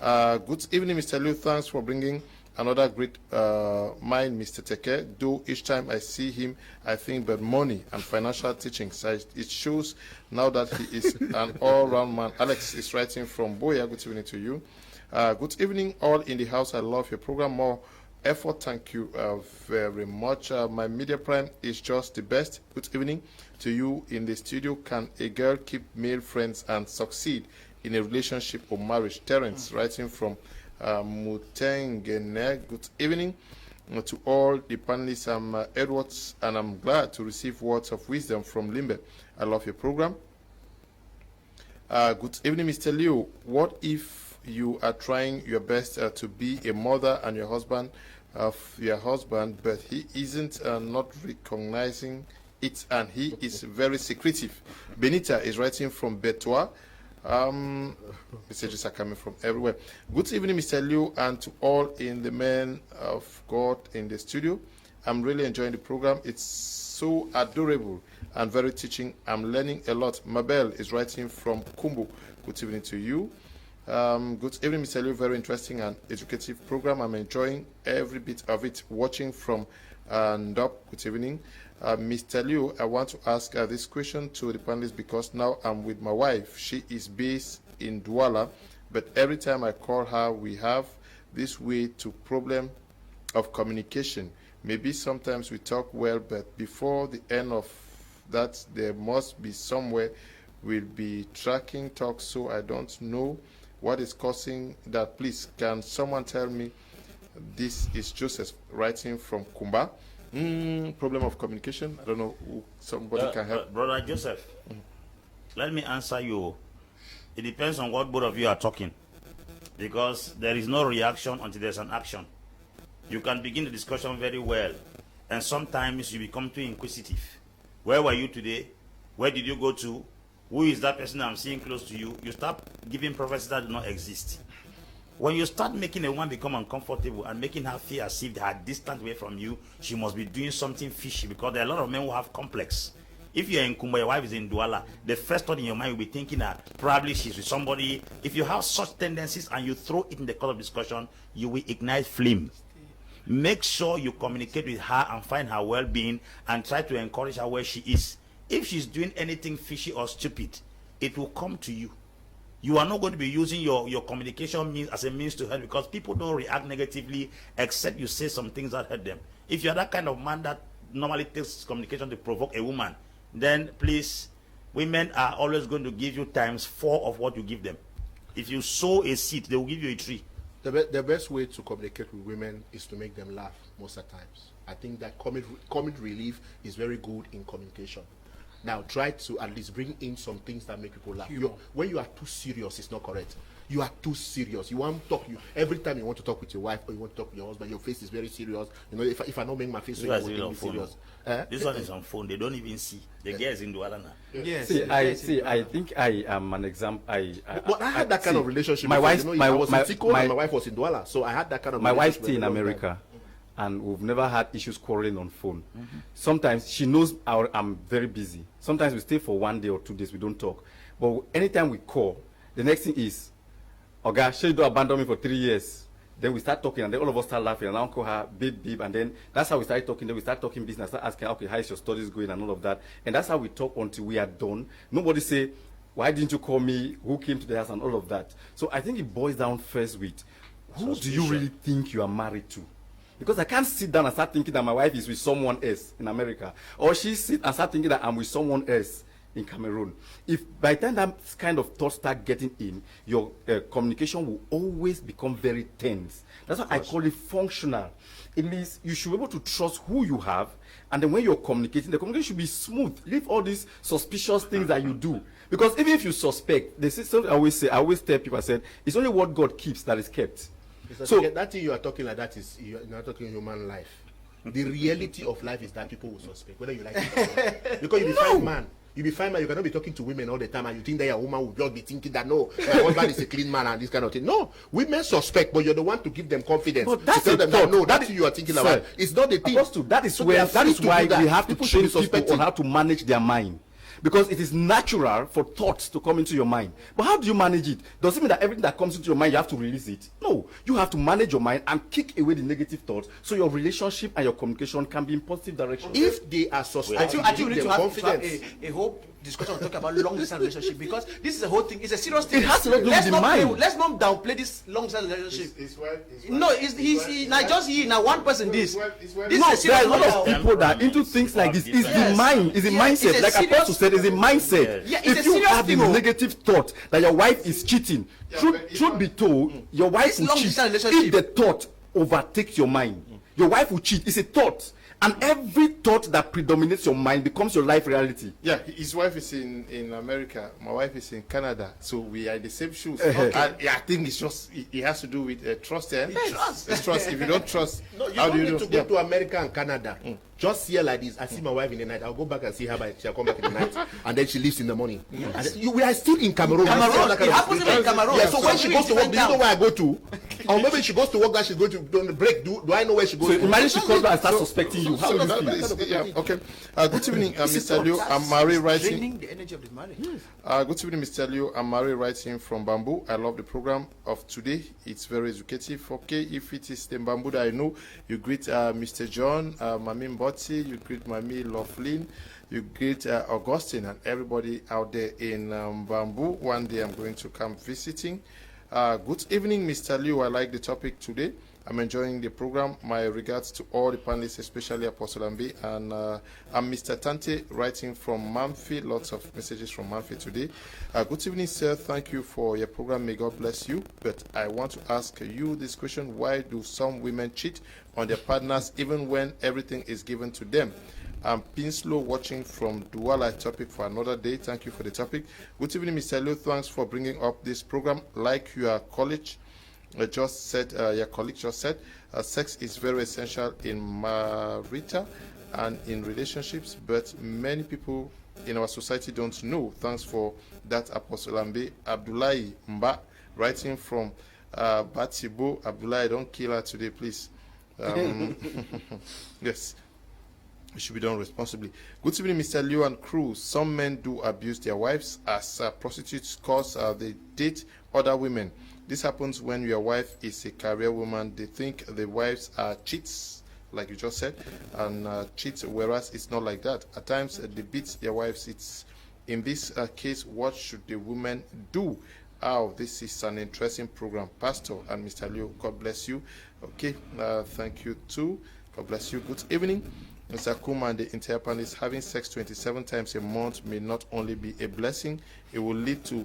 Good evening, Mr. Liu. Thanks for bringing another great mind, Mr. Teke. Though each time I see him, I think about money and financial teachings. It shows now that he is an all-round man. Alex is writing from Boya. Good evening to you. Good evening, all in the house. I love your program. More effort. Thank you very much. My media prime is just the best. Good evening to you in the studio. Can a girl keep male friends and succeed in a relationship or marriage? Terence writing from Mutengene. Good evening to all the panelists. I'm Edwards, and I'm glad to receive words of wisdom from Limbe. I love your program. Good evening, Mr. Liu. What if you are trying your best to be a mother and your husband, but he isn't not recognizing it, and he is very secretive? Benita is writing from Betois. Messages are coming from everywhere. Good evening, Mr. Liu, and to all in the men of God in the studio. I'm really enjoying the program. It's so adorable and very teaching. I'm learning a lot. Mabel is writing from Kumbu. Good evening to you. Good evening, Mr. Liu. Very interesting and educative program. I'm enjoying every bit of it. Watching from Ndop. Good evening. Mr. Liu, I want to ask this question to the panelists because now I'm with my wife. She is based in Douala, but every time I call her, we have this way to problem of communication. Maybe sometimes we talk well, but before the end of that, there must be somewhere we'll be tracking talk, so I don't know what is causing that. Please, can someone tell me? This is Joseph writing from Kumba. Problem of communication. I don't know who somebody can help. Brother Joseph, let me answer you. It depends on what both of you are talking, because there is no reaction until there's an action. You can begin the discussion very well, and sometimes you become too inquisitive. Where were you today? Where did you go to? Who is that person I'm seeing close to you? You start giving prophecies that do not exist. When you start making a woman become uncomfortable and making her feel as if they are distant away from you, she must be doing something fishy, because there are a lot of men who have complex. If you're in Kumba, your wife is in Douala, the first thought in your mind will be thinking that probably she's with somebody. If you have such tendencies and you throw it in the course of discussion, you will ignite flame. Make sure you communicate with her and find her well-being and try to encourage her where she is. If she's doing anything fishy or stupid, it will come to you. You are not going to be using your communication means as a means to hurt, because people don't react negatively except you say some things that hurt them. If you're that kind of man that normally takes communication to provoke a woman, then please, women are always going to give you ×4 of what you give them. If you sow a seed, they will give you a tree. The best way to communicate with women is to make them laugh most of the times. I think that comic relief is very good in communication. Now try to at least bring in some things that make people laugh. When you are too serious, it's not correct. You are too serious. You want to talk. Every time you want to talk with your wife or you want to talk with your husband, your face is very serious. You know, if I don't make my face, so you will be serious. This one is on phone. They don't even see. The girl is in Douala now. Yes. I think I am an example. But I had that kind of relationship. My wife, I was in Tiko and my wife was in Douala, so I had that kind of. My wife stay in America, and we've never had issues quarreling on phone. Sometimes she knows I'm very busy. Sometimes we stay for 1 day or 2 days, we don't talk. But anytime we call, the next thing is, oh gosh, she don't abandon me for 3 years. Then we start talking, and then all of us start laughing, and I call her babe, and then that's how we start talking. Then we start talking business, start asking, okay, how is your studies going, and all of that. And that's how we talk until we are done. Nobody say, why didn't you call me? Who came to the house, and all of that. So I think it boils down first with, who do you really think you are married to? Because I can't sit down and start thinking that my wife is with someone else in America, or she sit and start thinking that I'm with someone else in Cameroon. If by the time that kind of thoughts start getting in, your communication will always become very tense. That's why I call it functional. It means you should be able to trust who you have, and then when you're communicating, the communication should be smooth. Leave all these suspicious things that you do. Because even if you suspect, the system I always tell people, I said, it's only what God keeps that is kept. So that thing you are talking like that is you're not talking human life. The reality of life is that people will suspect whether you like it or not. Because you'll be fine man. You'll be fine man. You cannot be talking to women all the time and you think that your woman will just be thinking that no, my husband is a clean man and this kind of thing. No, women suspect, but you're the one to give them confidence. But that's to tell them that no, that's what you are thinking about. It's not the thing. That is why we have to train people on how to manage their mind. Because it is natural for thoughts to come into your mind. But how do you manage it? Does it mean that everything that comes into your mind, you have to release it? No. You have to manage your mind and kick away the negative thoughts so your relationship and your communication can be in positive direction. If they are suspecting, I think we need to have a whole discussion on talk about long-distance relationship, because this is a whole thing. It's a serious thing. It has to do with the mind. Let's not downplay this long-distance relationship. No, he's not just he. Now one person this. There are a lot of people that are into things like this. It's the mind. It's a mindset. Like Apostle said, it's a mindset. If you have the negative thought that your wife is cheating, truth be told, your wife will cheat. If the thought overtakes your mind, your wife will cheat. It's a thought. And every thought that predominates your mind becomes your life reality. Yeah, his wife is in America. My wife is in Canada. So we are in the same shoes. Okay. I think it's just, it has to do with trust. Trust. It's trust. If you don't trust, no, you don't need to go to America and Canada. Just here like this. I see my wife in the night. I'll go back and see her, but she'll come back in the night. And then she leaves in the morning. Yes. We are still in Cameroon. It happens in Cameroon. Yeah, so when she goes to work, do you know where I go to? Or maybe she goes to work that she's going to do on the break. Do I know where she goes to? Imagine she comes back and starts suspecting you. How would you feel? Yeah, okay. Good evening, Mr. Liu. I'm Mary writing. Draining the energy of the marriage. Good evening, Mr. Liu. I'm Mary writing from Bamboo. I love the program of today. It's very educative. Okay, if it is the Bamboo that I know, you greet Mr. John, Mami Mboti, you greet Mami Laughlin, you greet Augustine and everybody out there in Bamboo. One day I'm going to come visiting. Good evening, Mr. Liu. I like the topic today. I'm enjoying the program. My regards to all the panelists, especially Apostle Ambe. And I'm Mr. Tante, writing from Manfi. Lots of messages from Manfi today. Good evening, sir. Thank you for your program. May God bless you. But I want to ask you this question. Why do some women cheat on their partners even when everything is given to them? I'm Pinslow watching from Douala. Topic for another day. Thank you for the topic. Good evening, Mr. Liu. Thanks for bringing up this program. Like your colleague just said, sex is very essential in marital and in relationships, but many people in our society don't know. Thanks for that, Apostle Ambe. Abdullahi Mba, writing from Batibo. Abdullahi, don't kill her today, please. Yes. It should be done responsibly. Good evening, Mr. Liu and crew. Some men do abuse their wives as prostitutes cause they date other women. This happens when your wife is a career woman. They think the wives are cheats, like you just said, and cheats, whereas it's not like that. At times, they beat their wives. It's in this case, what should the women do? Oh, this is an interesting program. Pastor and Mr. Liu, God bless you. Okay, thank you too. God bless you. Good evening. Mr. Kum and the entire panelists, having sex 27 times a month may not only be a blessing, it will lead to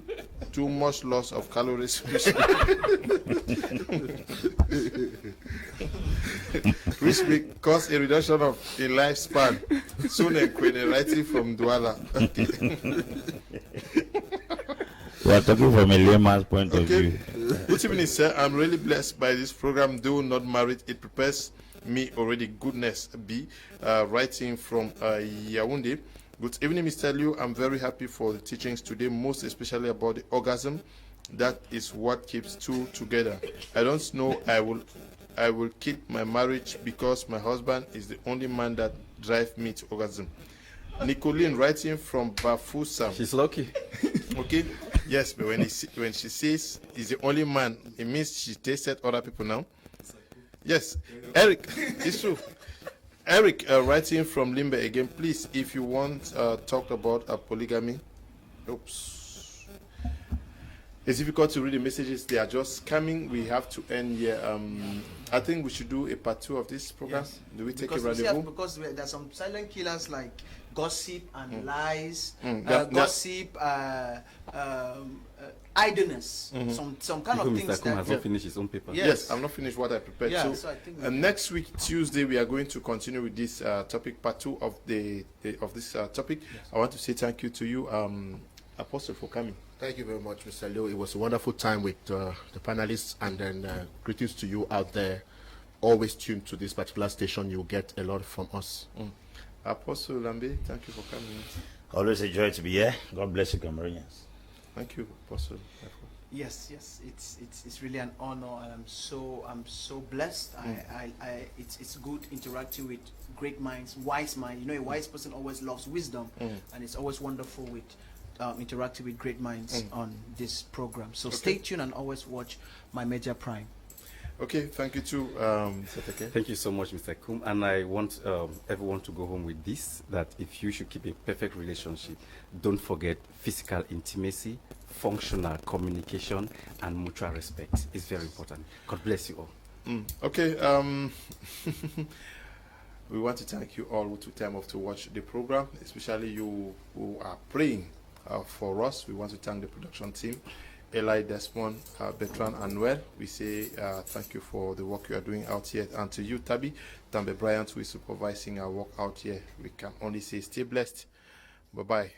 too much loss of calories, which may cause a reduction of a lifespan. Soon a writing from Douala. We are talking from a layman's point of view. Good evening, sir. I'm really blessed by this program. Though not married, it prepares me already. Goodness be. Writing from Yaoundé. Good evening, Mr. Liu. I'm very happy for the teachings today, most especially about the orgasm. That is what keeps two together. I don't know I will keep my marriage because my husband is the only man that drives me to orgasm. Nicoline, writing from Bafoussam. She's lucky. Okay. Yes, but when she says he's the only man, it means she tasted other people now. Yes, Eric, it's true. Eric, writing from Limbe again, please, if you want talk about polygamy. Oops. It's difficult to read the messages. They are just coming. We have to end here. I think we should do a part 2 of this program. Yes. Do we take a rendezvous? Because there's some silent killers like gossip and lies, gossip, idleness, some kind of things. Mr. Kum has not finished his own paper. Yes, I've not finished what I prepared. Yeah, so I think next week, Tuesday, we are going to continue with this topic, part 2 of this topic. Yes. I want to say thank you to you, Apostle, for coming. Thank you very much, Mr. Liu. It was a wonderful time with the panelists, and then greetings to you out there. Always tuned to this particular station. You'll get a lot from us. Apostle Ambe, thank you for coming. Always a joy to be here. God bless you, Cameroonians. Thank you, Apostle. Yes, it's really an honor, and I'm so blessed. It's good interacting with great minds, wise minds. You know, a wise person always loves wisdom, and it's always wonderful with interacting with great minds on this program. So stay tuned and always watch my Media Prime. Okay, thank you too, Mr. Teke. Thank you so much, Mr. Kum. And I want everyone to go home with this, that if you should keep a perfect relationship, don't forget physical intimacy, functional communication, and mutual respect. It's very important. God bless you all. Okay, we want to thank you all who took time off to watch the program, especially you who are praying for us. We want to thank the production team, Eli, Desmond, Bertrand, and Noel. We say thank you for the work you are doing out here. And to you, Tabby, Tambe Bryant, who is supervising our work out here, we can only say stay blessed. Bye-bye.